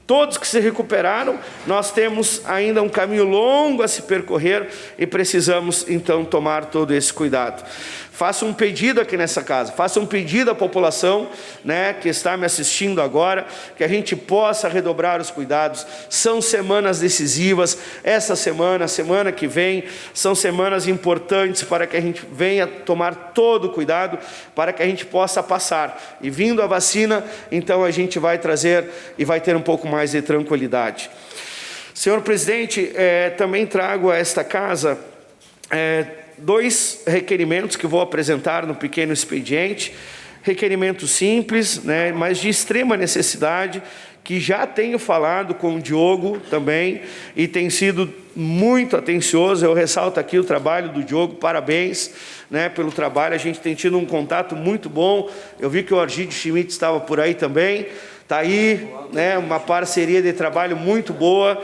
todos que se recuperaram, nós temos ainda um caminho longo a se percorrer e precisamos então tomar todo esse cuidado. Faça um pedido aqui nessa casa, faça um pedido à população, né, que está me assistindo agora, que a gente possa redobrar os cuidados. São semanas decisivas, essa semana, a semana que vem, são semanas importantes para que a gente venha tomar todo o cuidado, para que a gente possa passar. E vindo a vacina, então a gente vai trazer e vai ter um pouco mais de tranquilidade. Senhor presidente, também trago a esta casa dois requerimentos que vou apresentar no pequeno expediente, requerimentos simples, né, mas de extrema necessidade, que já tenho falado com o Diogo também, e tem sido muito atencioso. Eu ressalto aqui o trabalho do Diogo, parabéns, né, pelo trabalho, a gente tem tido um contato muito bom, eu vi que o Argídio Schmidt estava por aí também, está aí, né, uma parceria de trabalho muito boa,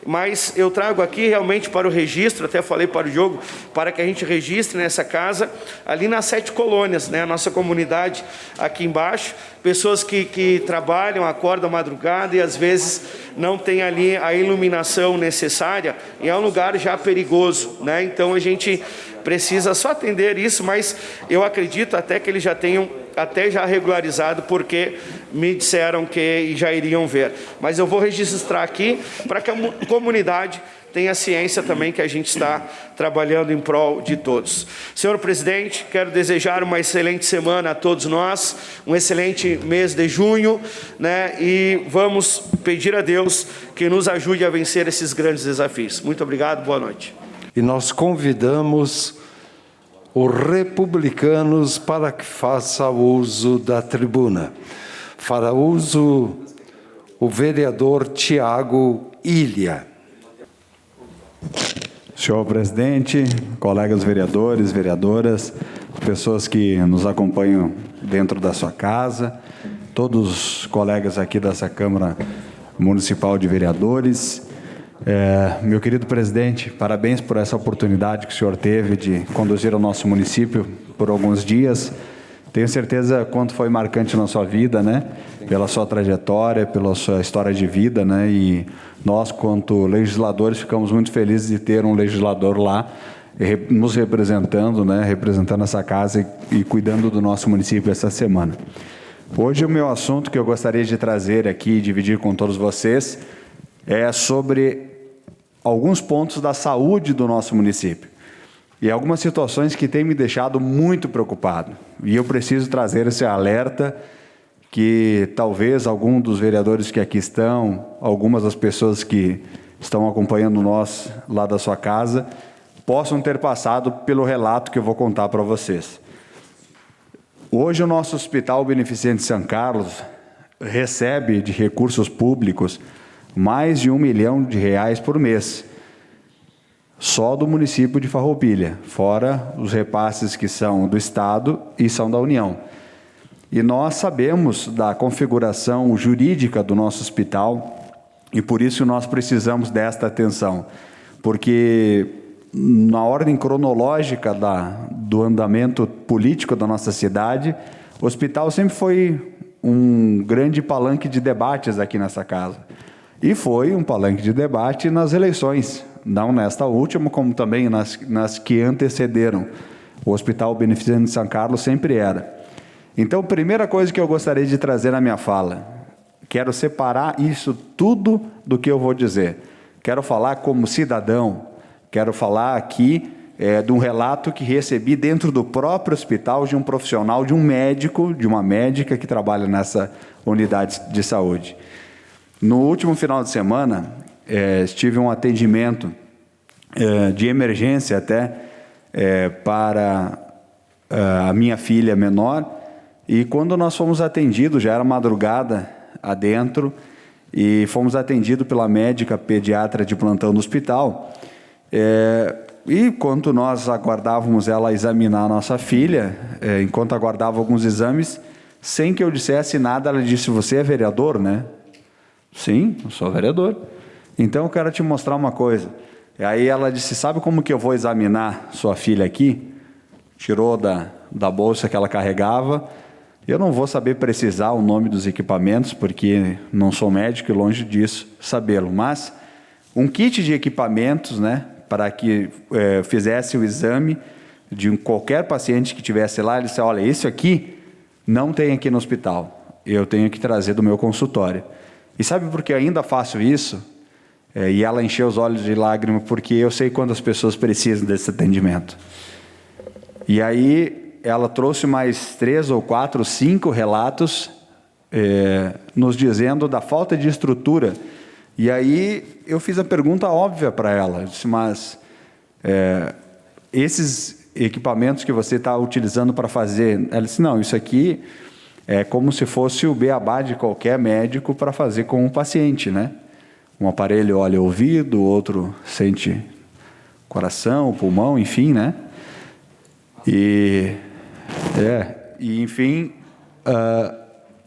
mas eu trago aqui realmente para o registro, até falei para o Diogo, para que a gente registre nessa casa, ali nas 7 colônias, né, a nossa comunidade aqui embaixo, pessoas que trabalham, acordam à madrugada e às vezes não tem ali a iluminação necessária, e é um lugar já perigoso, né, então a gente precisa só atender isso, mas eu acredito até que eles já tenham até já regularizado, porque me disseram que já iriam ver. Mas eu vou registrar aqui para que a comunidade tenha ciência também que a gente está trabalhando em prol de todos. Senhor presidente, quero desejar uma excelente semana a todos nós, um excelente mês de junho, né? E vamos pedir a Deus que nos ajude a vencer esses grandes desafios. Muito obrigado, boa noite. E nós convidamos os republicanos para que faça uso da tribuna. Fará uso o vereador Tiago Ilha. Senhor presidente, colegas vereadores, vereadoras, pessoas que nos acompanham dentro da sua casa, todos os colegas aqui dessa Câmara Municipal de Vereadores, meu querido presidente, parabéns por essa oportunidade que o senhor teve de conduzir o nosso município por alguns dias. Tenho certeza quanto foi marcante na sua vida, né? Pela sua trajetória, pela sua história de vida, né? E nós, quanto legisladores, ficamos muito felizes de ter um legislador lá nos representando, né? Representando essa casa e cuidando do nosso município essa semana. Hoje o meu assunto que eu gostaria de trazer aqui e dividir com todos vocês é sobre alguns pontos da saúde do nosso município. E algumas situações que têm me deixado muito preocupado. E eu preciso trazer esse alerta que talvez algum dos vereadores que aqui estão, algumas das pessoas que estão acompanhando nós lá da sua casa, possam ter passado pelo relato que eu vou contar para vocês. Hoje o nosso Hospital Beneficente São Carlos recebe de recursos públicos mais de R$1 milhão por mês, só do município de Farroupilha, fora os repasses que são do Estado e são da União. E nós sabemos da configuração jurídica do nosso hospital e por isso nós precisamos desta atenção, porque na ordem cronológica do andamento político da nossa cidade, o hospital sempre foi um grande palanque de debates aqui nessa casa. E foi um palanque de debate nas eleições, não nesta última, como também nas que antecederam. O Hospital Beneficente São Carlos sempre era. Então, primeira coisa que eu gostaria de trazer na minha fala, quero separar isso tudo do que eu vou dizer. Quero falar como cidadão, quero falar aqui de um relato que recebi dentro do próprio hospital de um profissional, de um médico, de uma médica que trabalha nessa unidade de saúde. No último final de semana, tive um atendimento de emergência até para a minha filha menor, e quando nós fomos atendidos, já era madrugada adentro, e fomos atendidos pela médica pediatra de plantão do hospital, e enquanto nós aguardávamos ela examinar a nossa filha, enquanto aguardava alguns exames, sem que eu dissesse nada, ela disse: "Você é vereador, né?" "Sim, eu sou vereador." "Então eu quero te mostrar uma coisa." E aí ela disse: "Sabe como que eu vou examinar sua filha aqui?" Tirou da bolsa que ela carregava. Eu não vou saber precisar o nome dos equipamentos, porque não sou médico e longe disso sabê-lo, mas um kit de equipamentos, né, para que fizesse o exame de qualquer paciente que tivesse lá. Ele disse: "Olha, esse aqui não tem aqui no hospital, eu tenho que trazer do meu consultório." E sabe por que eu ainda faço isso? E ela encheu os olhos de lágrimas, porque eu sei quando as pessoas precisam desse atendimento. E aí ela trouxe mais 3 ou 4, 5 relatos nos dizendo da falta de estrutura. E aí eu fiz a pergunta óbvia para ela. Eu disse: "Mas esses equipamentos que você está utilizando para fazer..." Ela disse: "Não, isso aqui é como se fosse o beabá de qualquer médico para fazer com o paciente, né? Um aparelho olha o ouvido, outro sente coração, pulmão, enfim, né?" Enfim,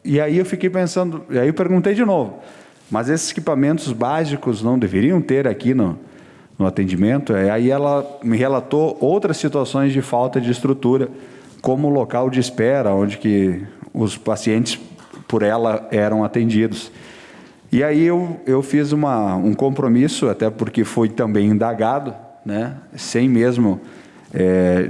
e aí eu fiquei pensando, e aí eu perguntei de novo: "Mas esses equipamentos básicos não deveriam ter aqui no atendimento?" Aí ela me relatou outras situações de falta de estrutura, como o local de espera, onde que os pacientes por ela eram atendidos. E aí eu fiz um compromisso, até porque foi também indagado, né, sem mesmo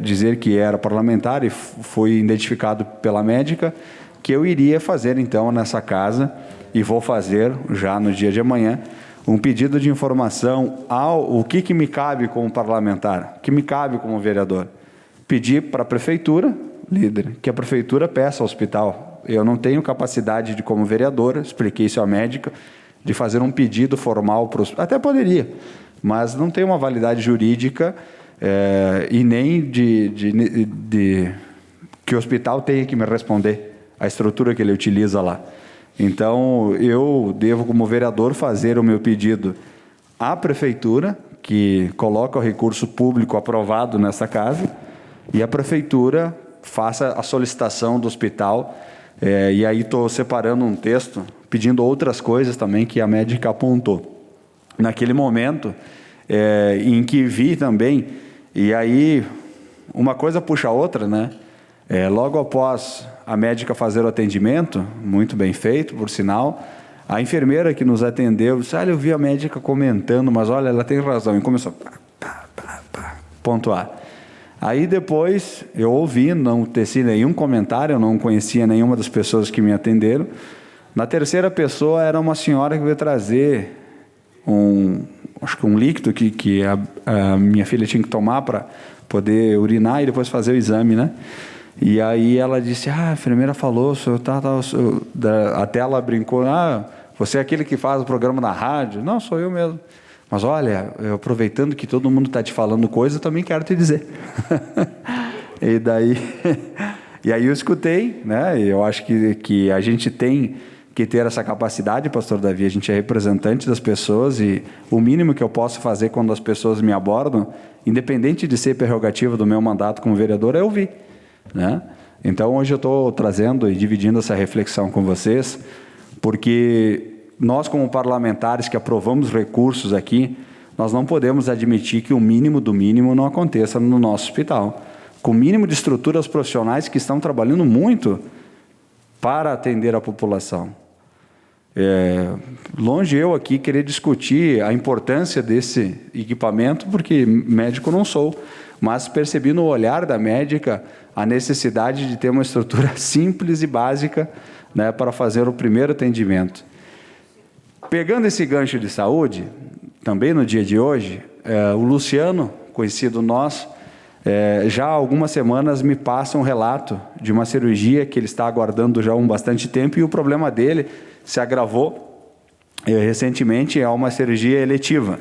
dizer que era parlamentar, e foi identificado pela médica, que eu iria fazer então nessa casa, e vou fazer já no dia de amanhã, um pedido de informação o que me cabe como parlamentar, o que me cabe como vereador. Pedir para a prefeitura, líder, que a prefeitura peça ao hospital. Eu não tenho capacidade de, como vereador, expliquei isso à médica, de fazer um pedido formal para o hospital. Até poderia, mas não tem uma validade jurídica e nem de que o hospital tenha que me responder a estrutura que ele utiliza lá. Então, eu devo, como vereador, fazer o meu pedido à prefeitura, que coloca o recurso público aprovado nessa casa, e a prefeitura faça a solicitação do hospital. E aí estou separando um texto, pedindo outras coisas também que a médica apontou. Naquele momento, em que vi também, e aí uma coisa puxa a outra, né? Logo após a médica fazer o atendimento, muito bem feito, por sinal, a enfermeira que nos atendeu disse: "Olha, eu vi a médica comentando, mas olha, ela tem razão." E começou a pontuar. Aí depois eu ouvi, não teci nenhum comentário, eu não conhecia nenhuma das pessoas que me atenderam. Na terceira pessoa era uma senhora que veio trazer acho que um líquido que a minha filha tinha que tomar para poder urinar e depois fazer o exame, né? E aí ela disse: "A enfermeira falou, até ela brincou: você é aquele que faz o programa na rádio?" "Não, sou eu mesmo." "Mas olha, aproveitando que todo mundo está te falando coisa, eu também quero te dizer." E aí eu escutei, né? Eu acho que a gente tem que ter essa capacidade, pastor Davi. A gente é representante das pessoas, e o mínimo que eu posso fazer quando as pessoas me abordam, independente de ser prerrogativa do meu mandato como vereador, é ouvir, né? Então hoje eu estou trazendo e dividindo essa reflexão com vocês, porque nós, como parlamentares que aprovamos recursos aqui, nós não podemos admitir que o mínimo do mínimo não aconteça no nosso hospital. Com o mínimo de estruturas profissionais que estão trabalhando muito para atender a população. Longe eu aqui querer discutir a importância desse equipamento, porque médico não sou, mas percebi no olhar da médica a necessidade de ter uma estrutura simples e básica, né, para fazer o primeiro atendimento. Pegando esse gancho de saúde, também no dia de hoje, o Luciano, conhecido nosso, já há algumas semanas me passa um relato de uma cirurgia que ele está aguardando já há bastante tempo e o problema dele se agravou recentemente, é uma cirurgia eletiva.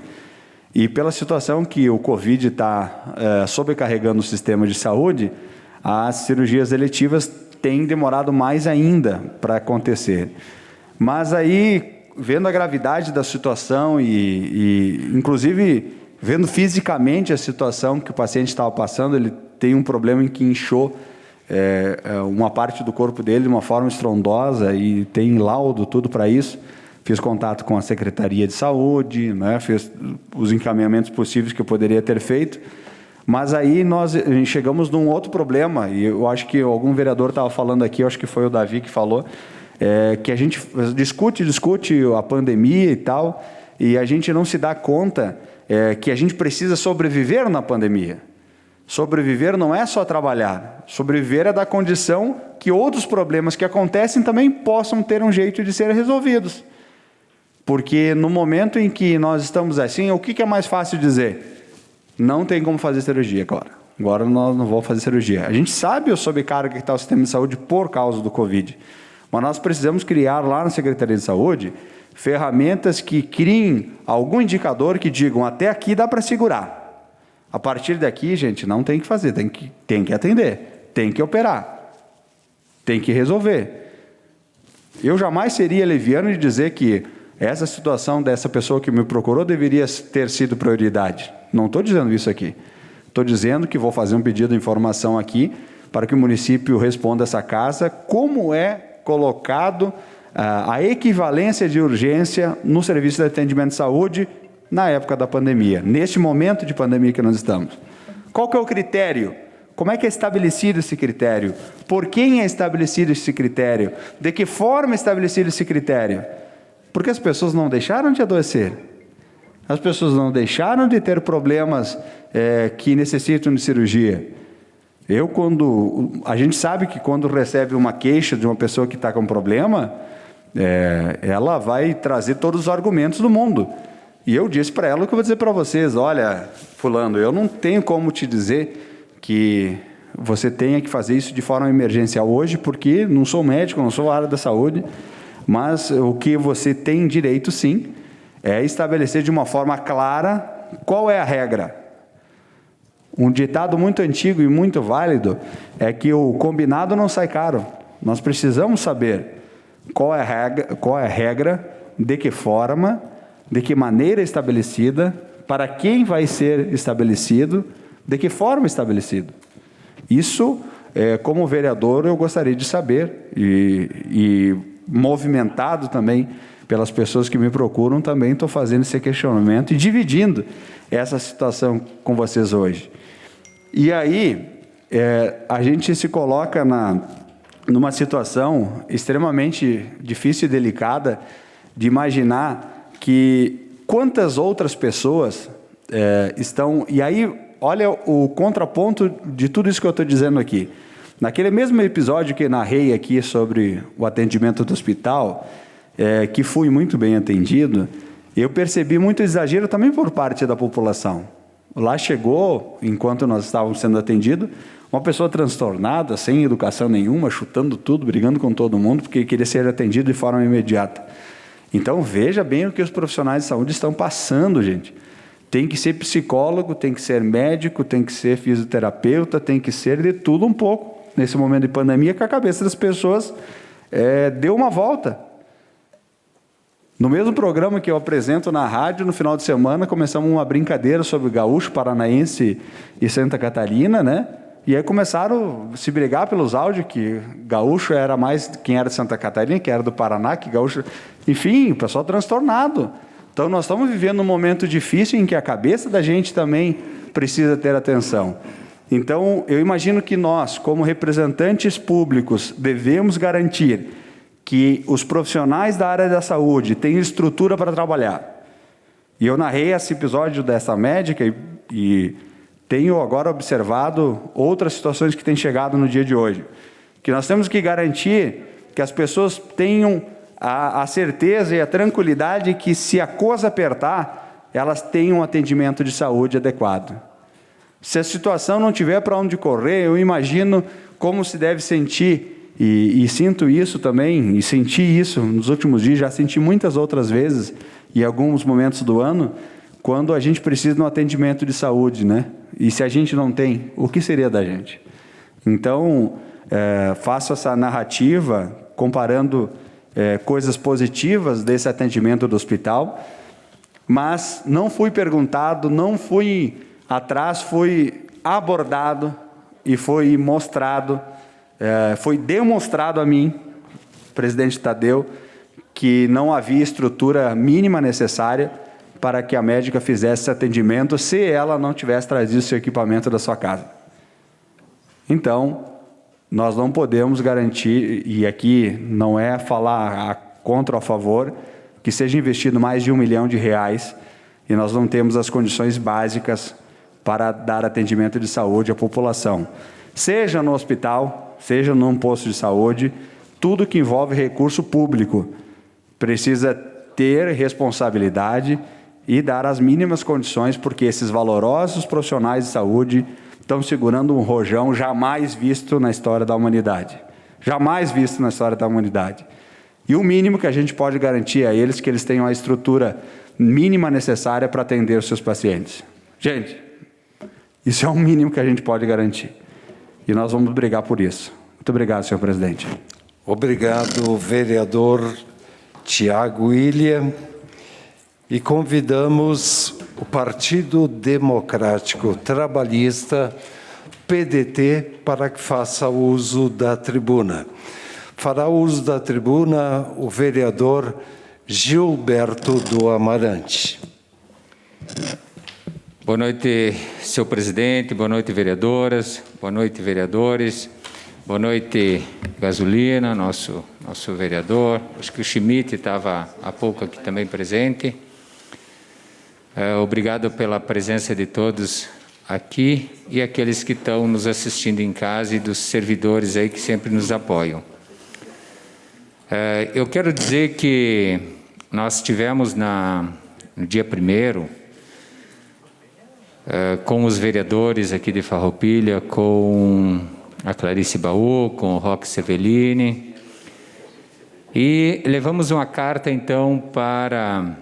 E pela situação que o Covid está sobrecarregando o sistema de saúde, as cirurgias eletivas têm demorado mais ainda para acontecer. Mas aí, vendo a gravidade da situação e inclusive vendo fisicamente a situação que o paciente estava passando, ele tem um problema em que inchou uma parte do corpo dele de uma forma estrondosa e tem laudo, tudo para isso. Fiz contato com a Secretaria de Saúde, né, fiz os encaminhamentos possíveis que eu poderia ter feito, mas aí nós chegamos num outro problema, e eu acho que algum vereador estava falando aqui, eu acho que foi o Davi que falou, que a gente discute a pandemia e tal, e a gente não se dá conta que a gente precisa sobreviver na pandemia. Sobreviver não é só trabalhar, sobreviver é da condição que outros problemas que acontecem também possam ter um jeito de ser resolvidos. Porque no momento em que nós estamos assim, o que é mais fácil dizer? Não tem como fazer cirurgia agora. Agora nós não vamos fazer cirurgia. A gente sabe o sobrecarga que está o sistema de saúde por causa do Covid. Mas nós precisamos criar lá na Secretaria de Saúde ferramentas que criem algum indicador que digam até aqui dá para segurar. A partir daqui, gente, não tem que fazer, tem que atender, tem que operar, tem que resolver. Eu jamais seria leviano de dizer que essa situação dessa pessoa que me procurou deveria ter sido prioridade. Não estou dizendo isso aqui. Estou dizendo que vou fazer um pedido de informação aqui para que o município responda essa casa como é colocado a equivalência de urgência no serviço de atendimento de saúde na época da pandemia, neste momento de pandemia que nós estamos. Qual que é o critério? Como é que é estabelecido esse critério? Por quem é estabelecido esse critério? De que forma é estabelecido esse critério? Porque as pessoas não deixaram de adoecer. As pessoas não deixaram de ter problemas que necessitam de cirurgia. A gente sabe que quando recebe uma queixa de uma pessoa que está com problema, ela vai trazer todos os argumentos do mundo. E eu disse para ela o que eu vou dizer para vocês: olha, fulano, eu não tenho como te dizer que você tenha que fazer isso de forma emergencial hoje, porque não sou médico, não sou área da saúde, mas o que você tem direito, sim, é estabelecer de uma forma clara qual é a regra. Um ditado muito antigo e muito válido é que o combinado não sai caro. Nós precisamos saber qual é a regra, de que forma, de que maneira estabelecida, para quem vai ser estabelecido, de que forma estabelecido. Isso, como vereador, eu gostaria de saber, e movimentado também pelas pessoas que me procuram, também estou fazendo esse questionamento e dividindo essa situação com vocês hoje. E aí, a gente se coloca numa situação extremamente difícil e delicada de imaginar que quantas outras pessoas estão... E aí, olha o contraponto de tudo isso que eu estou dizendo aqui. Naquele mesmo episódio que narrei aqui sobre o atendimento do hospital, que fui muito bem atendido, eu percebi muito exagero também por parte da população. Lá chegou, enquanto nós estávamos sendo atendidos, uma pessoa transtornada, sem educação nenhuma, chutando tudo, brigando com todo mundo, porque queria ser atendido de forma imediata. Então, veja bem o que os profissionais de saúde estão passando, gente. Tem que ser psicólogo, tem que ser médico, tem que ser fisioterapeuta, tem que ser de tudo um pouco. Nesse momento de pandemia, que a cabeça das pessoas deu uma volta. No mesmo programa que eu apresento na rádio, no final de semana, começamos uma brincadeira sobre gaúcho, paranaense e Santa Catarina, né? E aí começaram a se brigar pelos áudios, que gaúcho era mais quem era de Santa Catarina, que era do Paraná, que gaúcho... Enfim, o pessoal transtornado. Então, nós estamos vivendo um momento difícil em que a cabeça da gente também precisa ter atenção. Então, eu imagino que nós, como representantes públicos, devemos garantir que os profissionais da área da saúde tenham estrutura para trabalhar. E eu narrei esse episódio dessa médica e tenho agora observado outras situações que têm chegado no dia de hoje. Que nós temos que garantir que as pessoas tenham a certeza e a tranquilidade que, se a coisa apertar, elas tenham um atendimento de saúde adequado. Se a situação não tiver para onde correr, eu imagino como se deve sentir, e sinto isso também, e senti isso nos últimos dias, já senti muitas outras vezes, em alguns momentos do ano, quando a gente precisa de um atendimento de saúde, né? E se a gente não tem, o que seria da gente? Então, faço essa narrativa comparando coisas positivas desse atendimento do hospital, mas não fui perguntado, não fui atrás, fui abordado e foi mostrado, foi demonstrado a mim, presidente Tadeu, que não havia estrutura mínima necessária para que a médica fizesse esse atendimento se ela não tivesse trazido seu equipamento da sua casa. Então, nós não podemos garantir, e aqui não é falar contra ou a favor, que seja investido mais de R$1 milhão e nós não temos as condições básicas para dar atendimento de saúde à população. Seja no hospital, seja num posto de saúde, tudo que envolve recurso público precisa ter responsabilidade e dar as mínimas condições, porque esses valorosos profissionais de saúde estão segurando um rojão jamais visto na história da humanidade. Jamais visto na história da humanidade. E o mínimo que a gente pode garantir a eles é que eles tenham a estrutura mínima necessária para atender os seus pacientes. Gente, isso é o mínimo que a gente pode garantir. E nós vamos brigar por isso. Muito obrigado, senhor presidente. Obrigado, vereador Tiago William. E convidamos o Partido Democrático Trabalhista, PDT, para que faça uso da tribuna. Fará uso da tribuna o vereador Gilberto do Amarante. Boa noite, senhor presidente, boa noite, vereadoras, boa noite, vereadores, boa noite, Gasolina, nosso vereador. Acho que o Schmidt estava há pouco aqui também presente. Obrigado pela presença de todos aqui e aqueles que estão nos assistindo em casa e dos servidores aí que sempre nos apoiam. Eu quero dizer que nós tivemos no dia 1º, com os vereadores aqui de Farroupilha, com a Clarice Baú, com o Roque Sevellini, e levamos uma carta, então, para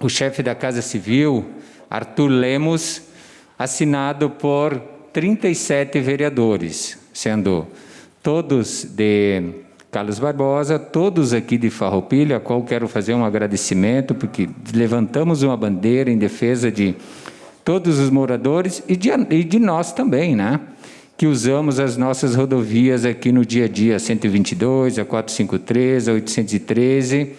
o chefe da Casa Civil, Arthur Lemos, assinado por 37 vereadores, sendo todos de Carlos Barbosa, todos aqui de Farroupilha, a qual quero fazer um agradecimento, porque levantamos uma bandeira em defesa de todos os moradores e de nós também, né? Que usamos as nossas rodovias aqui no dia a dia, a 122, a 453, a 813,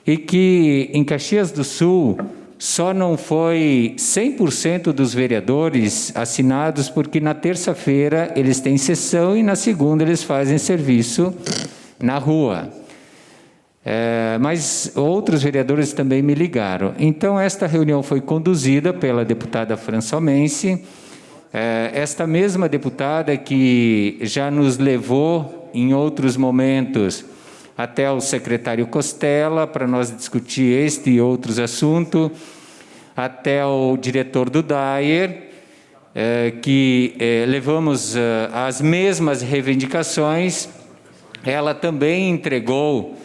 e que em Caxias do Sul só não foi 100% dos vereadores assinados, porque na terça-feira eles têm sessão e na segunda eles fazem serviço na rua. Mas outros vereadores também me ligaram. Então, esta reunião foi conduzida pela deputada Françomense, esta mesma deputada que já nos levou em outros momentos até o secretário Costela, para nós discutir este e outros assuntos, até o diretor do DAER, que levamos as mesmas reivindicações. Ela também entregou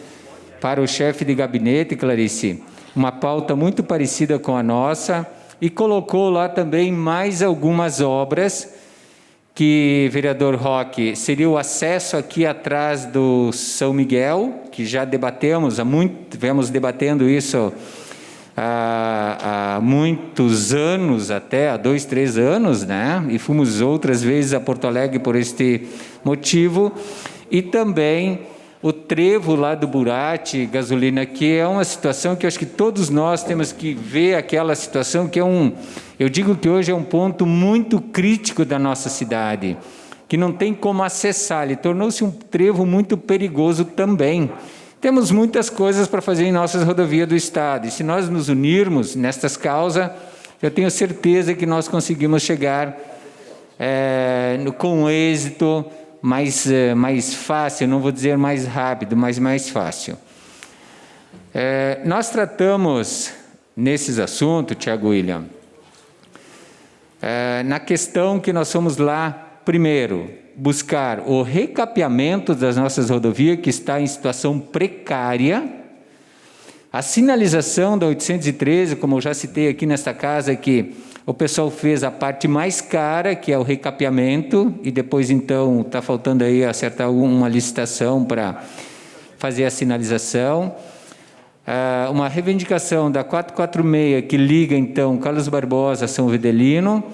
para o chefe de gabinete, Clarice, uma pauta muito parecida com a nossa, e colocou lá também mais algumas obras que, vereador Roque, seria o acesso aqui atrás do São Miguel, que já debatemos há muito, vemos debatendo isso há muitos anos, até há 2, 3 anos, né? E fomos outras vezes a Porto Alegre por este motivo, e também o trevo lá do Burati, Gasolina, que é uma situação que eu acho que todos nós temos que ver aquela situação que eu digo que hoje é um ponto muito crítico da nossa cidade, que não tem como acessar, ele tornou-se um trevo muito perigoso também. Temos muitas coisas para fazer em nossas rodovias do Estado, e se nós nos unirmos nestas causas, eu tenho certeza que nós conseguimos chegar com êxito, mais fácil, não vou dizer mais rápido, mas mais fácil. Nós tratamos nesses assuntos, Tiago William, na questão que nós fomos lá, primeiro, buscar o recapeamento das nossas rodovias, que está em situação precária, a sinalização da 813, como eu já citei aqui nesta casa, que o pessoal fez a parte mais cara, que é o recapeamento, e depois, então, está faltando aí acertar uma licitação para fazer a sinalização. Uma reivindicação da 446, que liga, então, Carlos Barbosa a São Videlino,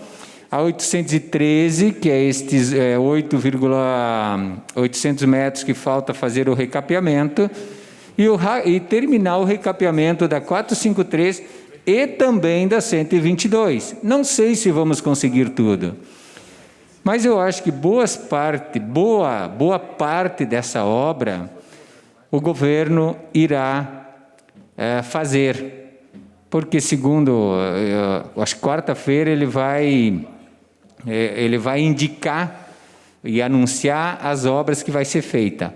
a 813, que é estes 8,800 metros que falta fazer o recapeamento, e terminar o recapeamento da 453 e também da 122. Não sei se vamos conseguir tudo, mas eu acho que boa parte dessa obra o governo irá fazer, porque segundo, acho que quarta-feira ele vai indicar e anunciar as obras que vai ser feita.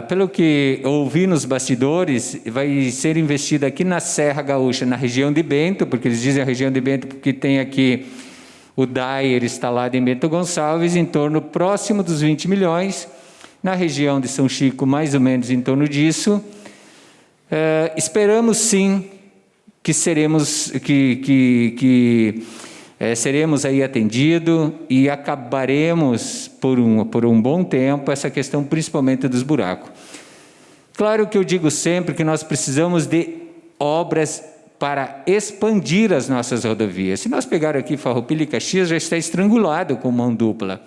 Pelo que ouvi nos bastidores, vai ser investido aqui na Serra Gaúcha, na região de Bento, porque eles dizem a região de Bento porque tem aqui o DAIR instalado em Bento Gonçalves, em torno próximo dos 20 milhões, na região de São Chico, mais ou menos em torno disso. Esperamos sim que seremos aí atendidos e acabaremos por um bom tempo essa questão principalmente dos buracos. Claro que eu digo sempre que nós precisamos de obras para expandir as nossas rodovias. Se nós pegarmos aqui Farroupilha e Caxias, já está estrangulado com mão dupla.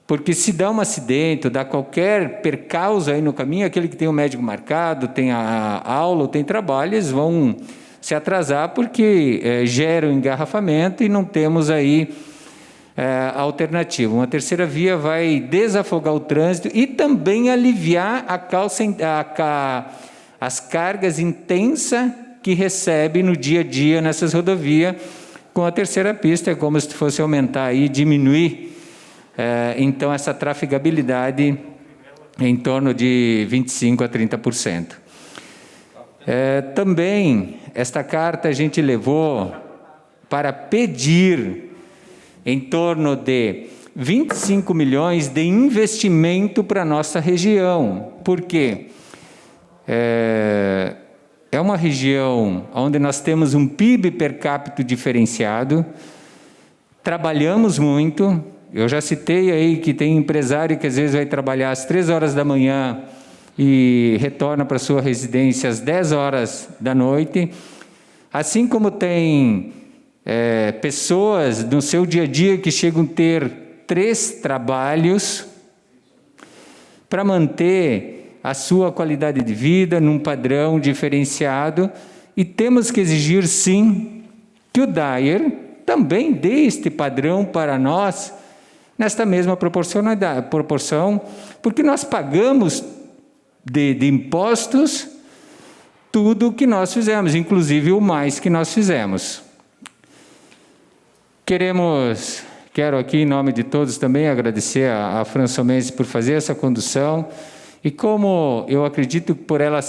Porque se dá um acidente, dá qualquer percalço aí no caminho, aquele que tem o médico marcado, tem a aula, tem trabalho, eles vão se atrasar porque gera um engarrafamento e não temos aí alternativa. Uma terceira via vai desafogar o trânsito e também aliviar as cargas intensas que recebe no dia a dia nessas rodovias. Com a terceira pista é como se fosse aumentar e diminuir então essa trafegabilidade em torno de 25% a 30%. Também esta carta a gente levou para pedir em torno de 25 milhões de investimento para a nossa região. Por quê? É uma região onde nós temos um PIB per capita diferenciado, trabalhamos muito. Eu já citei aí que tem empresário que às vezes vai trabalhar às 3 horas da manhã e retorna para sua residência às 10 horas da noite. Assim como tem pessoas no seu dia a dia que chegam a ter 3 trabalhos para manter a sua qualidade de vida num padrão diferenciado, e temos que exigir sim que o DAIR também dê este padrão para nós nesta mesma proporção, porque nós pagamos de impostos tudo o que nós fizemos, inclusive o mais que nós fizemos. Quero aqui, em nome de todos, também agradecer a François Mendes por fazer essa condução, e como eu acredito que por ela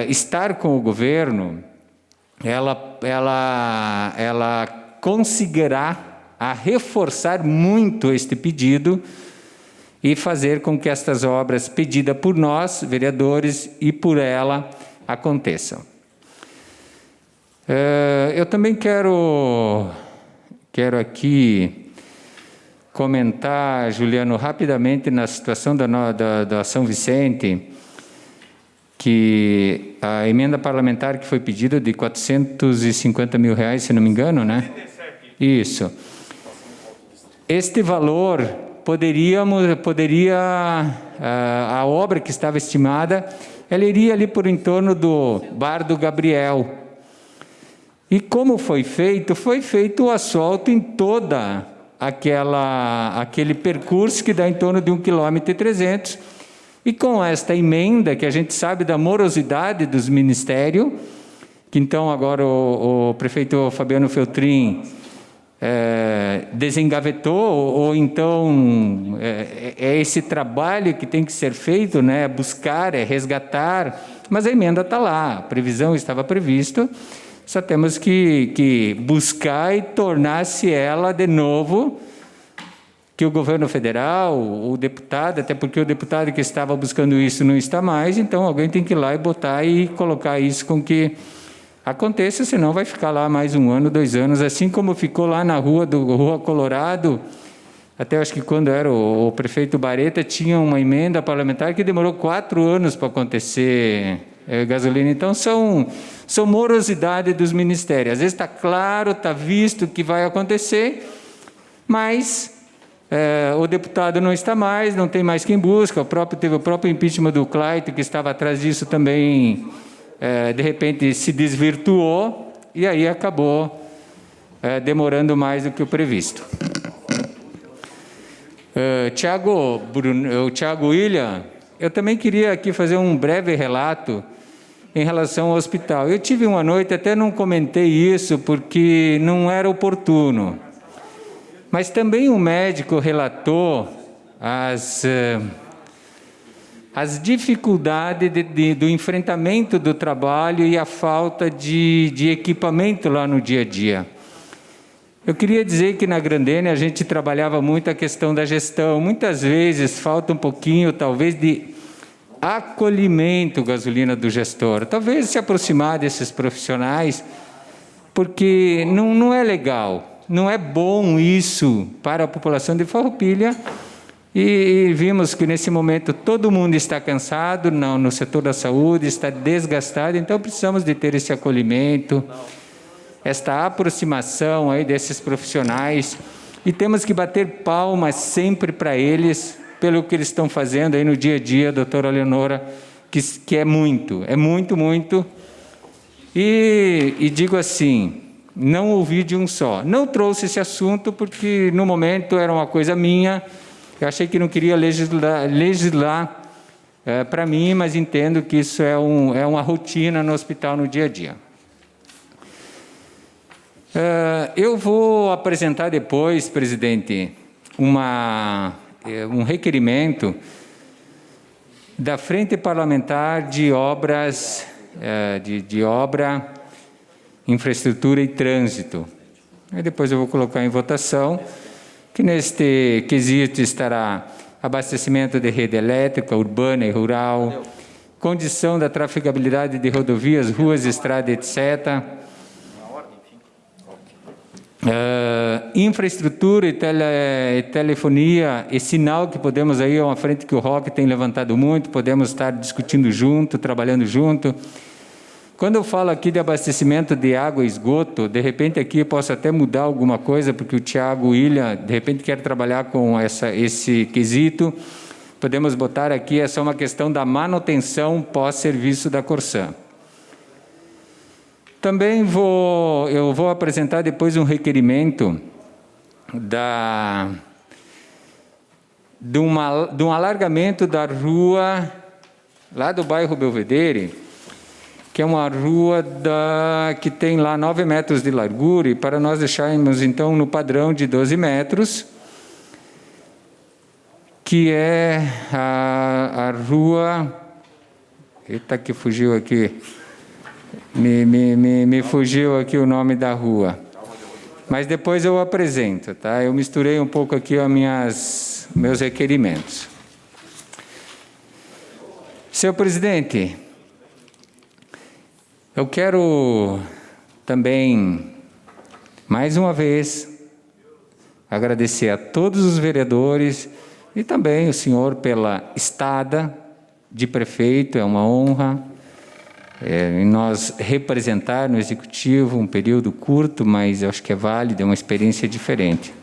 estar com o governo, ela conseguirá reforçar muito este pedido e fazer com que estas obras pedidas por nós, vereadores, e por ela aconteçam. Eu também quero aqui comentar, Juliano, rapidamente na situação da São Vicente, que a emenda parlamentar que foi pedida de R$450 mil, se não me engano, né? Isso. Este valor a obra que estava estimada, ela iria ali por em torno do Bar do Gabriel. E como foi feito o asfalto em toda aquele percurso que dá em torno de 1,3 km. E com esta emenda, que a gente sabe da morosidade dos ministérios, que então agora o prefeito Fabiano Feltrin desengavetou, ou então é esse trabalho que tem que ser feito, né? Buscar, resgatar, mas a emenda está lá, a previsão estava prevista, só temos que buscar e tornar-se ela de novo, que o governo federal, o deputado, até porque o deputado que estava buscando isso não está mais, então alguém tem que ir lá e botar e colocar isso com que aconteça, senão vai ficar lá mais 1 ano, 2 anos, assim como ficou lá na Rua Colorado. Até acho que quando era o prefeito Bareta, tinha uma emenda parlamentar que demorou 4 anos para acontecer gasolina. Então, são morosidades dos ministérios. Às vezes está claro, está visto que vai acontecer, mas o deputado não está mais, não tem mais quem busca. Teve o próprio impeachment do Clayton, que estava atrás disso também, de repente se desvirtuou, e aí acabou demorando mais do que o previsto. Tiago William, eu também queria aqui fazer um breve relato em relação ao hospital. Eu tive uma noite, até não comentei isso porque não era oportuno, mas também um médico relatou as dificuldades do enfrentamento do trabalho e a falta de equipamento lá no dia a dia. Eu queria dizer que na Grandene a gente trabalhava muito a questão da gestão. Muitas vezes falta um pouquinho, talvez, de acolhimento, Gasolina, do gestor. Talvez se aproximar desses profissionais, porque não é legal, não é bom isso para a população de Farroupilha. E vimos que nesse momento todo mundo está cansado no setor da saúde, está desgastado, então precisamos de ter esse acolhimento, esta aproximação aí desses profissionais, e temos que bater palmas sempre para eles, pelo que eles estão fazendo aí no dia a dia, doutora Leonora, que é muito, muito, e digo assim, não ouvi de um só. Não trouxe esse assunto porque no momento era uma coisa minha, eu achei que não queria legislar para mim, mas entendo que isso é uma rotina no hospital no dia a dia. Eu vou apresentar depois, presidente, um requerimento da Frente Parlamentar de Obras, de Obra, Infraestrutura e Trânsito. E depois eu vou colocar em votação, que neste quesito estará abastecimento de rede elétrica, urbana e rural, condição da trafegabilidade de rodovias, ruas, estradas, etc., infraestrutura e telefonia e sinal, que podemos aí, é uma frente que o Roque tem levantado muito, podemos estar discutindo junto, trabalhando junto. Quando eu falo aqui de abastecimento de água e esgoto, de repente aqui eu posso até mudar alguma coisa, porque o Tiago William, de repente, quer trabalhar com esse quesito. Podemos botar aqui, é só uma questão da manutenção pós-serviço da Corsan. Também eu vou apresentar depois um requerimento de um alargamento da rua, lá do bairro Belvedere, que é uma rua que tem lá 9 metros de largura, e para nós deixarmos, então, no padrão de 12 metros, que é a rua... Eita, que fugiu aqui... Me fugiu aqui o nome da rua, mas depois eu apresento, tá? Eu misturei um pouco aqui meus requerimentos. Senhor presidente, eu quero também, mais uma vez, agradecer a todos os vereadores e também o senhor pela estada de prefeito, é uma honra. Em nós representar no Executivo um período curto, mas eu acho que é válido, é uma experiência diferente.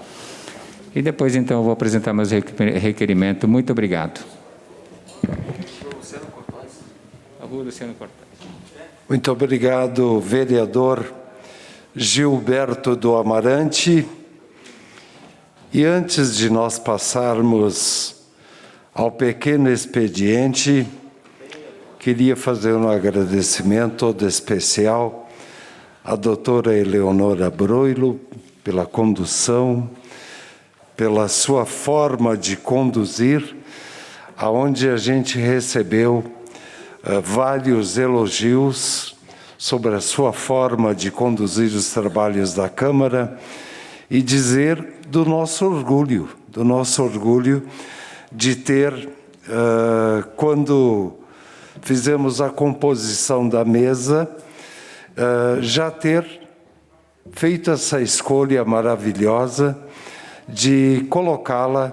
E depois, então, eu vou apresentar meus requerimentos. Muito obrigado. Luciano Cortaz. Muito obrigado, vereador Gilberto do Amarante. E antes de nós passarmos ao pequeno expediente, queria fazer um agradecimento todo especial à doutora Eleonora Broilo pela condução, pela sua forma de conduzir, aonde a gente recebeu vários elogios sobre a sua forma de conduzir os trabalhos da Câmara e dizer do nosso orgulho de ter, quando fizemos a composição da mesa, já ter feito essa escolha maravilhosa de colocá-la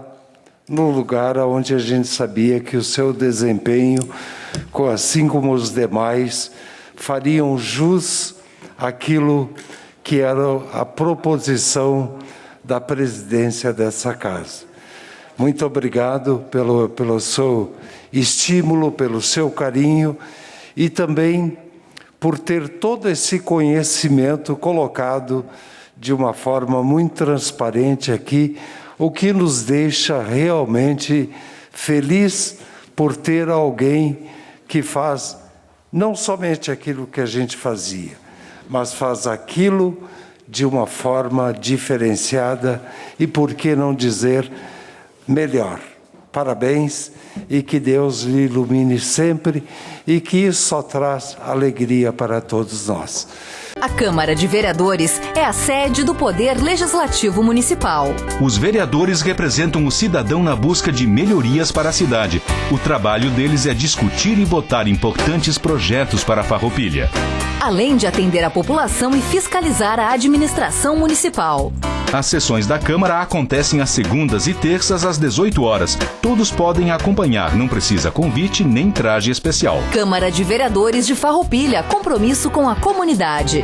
no lugar onde a gente sabia que o seu desempenho, assim como os demais, fariam jus àquilo que era a proposição da presidência dessa casa. Muito obrigado pelo seu estímulo, pelo seu carinho e também por ter todo esse conhecimento colocado de uma forma muito transparente aqui, o que nos deixa realmente feliz por ter alguém que faz não somente aquilo que a gente fazia, mas faz aquilo de uma forma diferenciada e, por que não dizer, melhor. Parabéns e que Deus lhe ilumine sempre e que isso só traz alegria para todos nós. A Câmara de Vereadores é a sede do Poder Legislativo Municipal. Os vereadores representam o cidadão na busca de melhorias para a cidade. O trabalho deles é discutir e votar importantes projetos para a Farroupilha, além de atender a população e fiscalizar a administração municipal. As sessões da Câmara acontecem às segundas e terças às 18 horas. Todos podem acompanhar, não precisa convite nem traje especial. Câmara de Vereadores de Farroupilha, compromisso com a comunidade.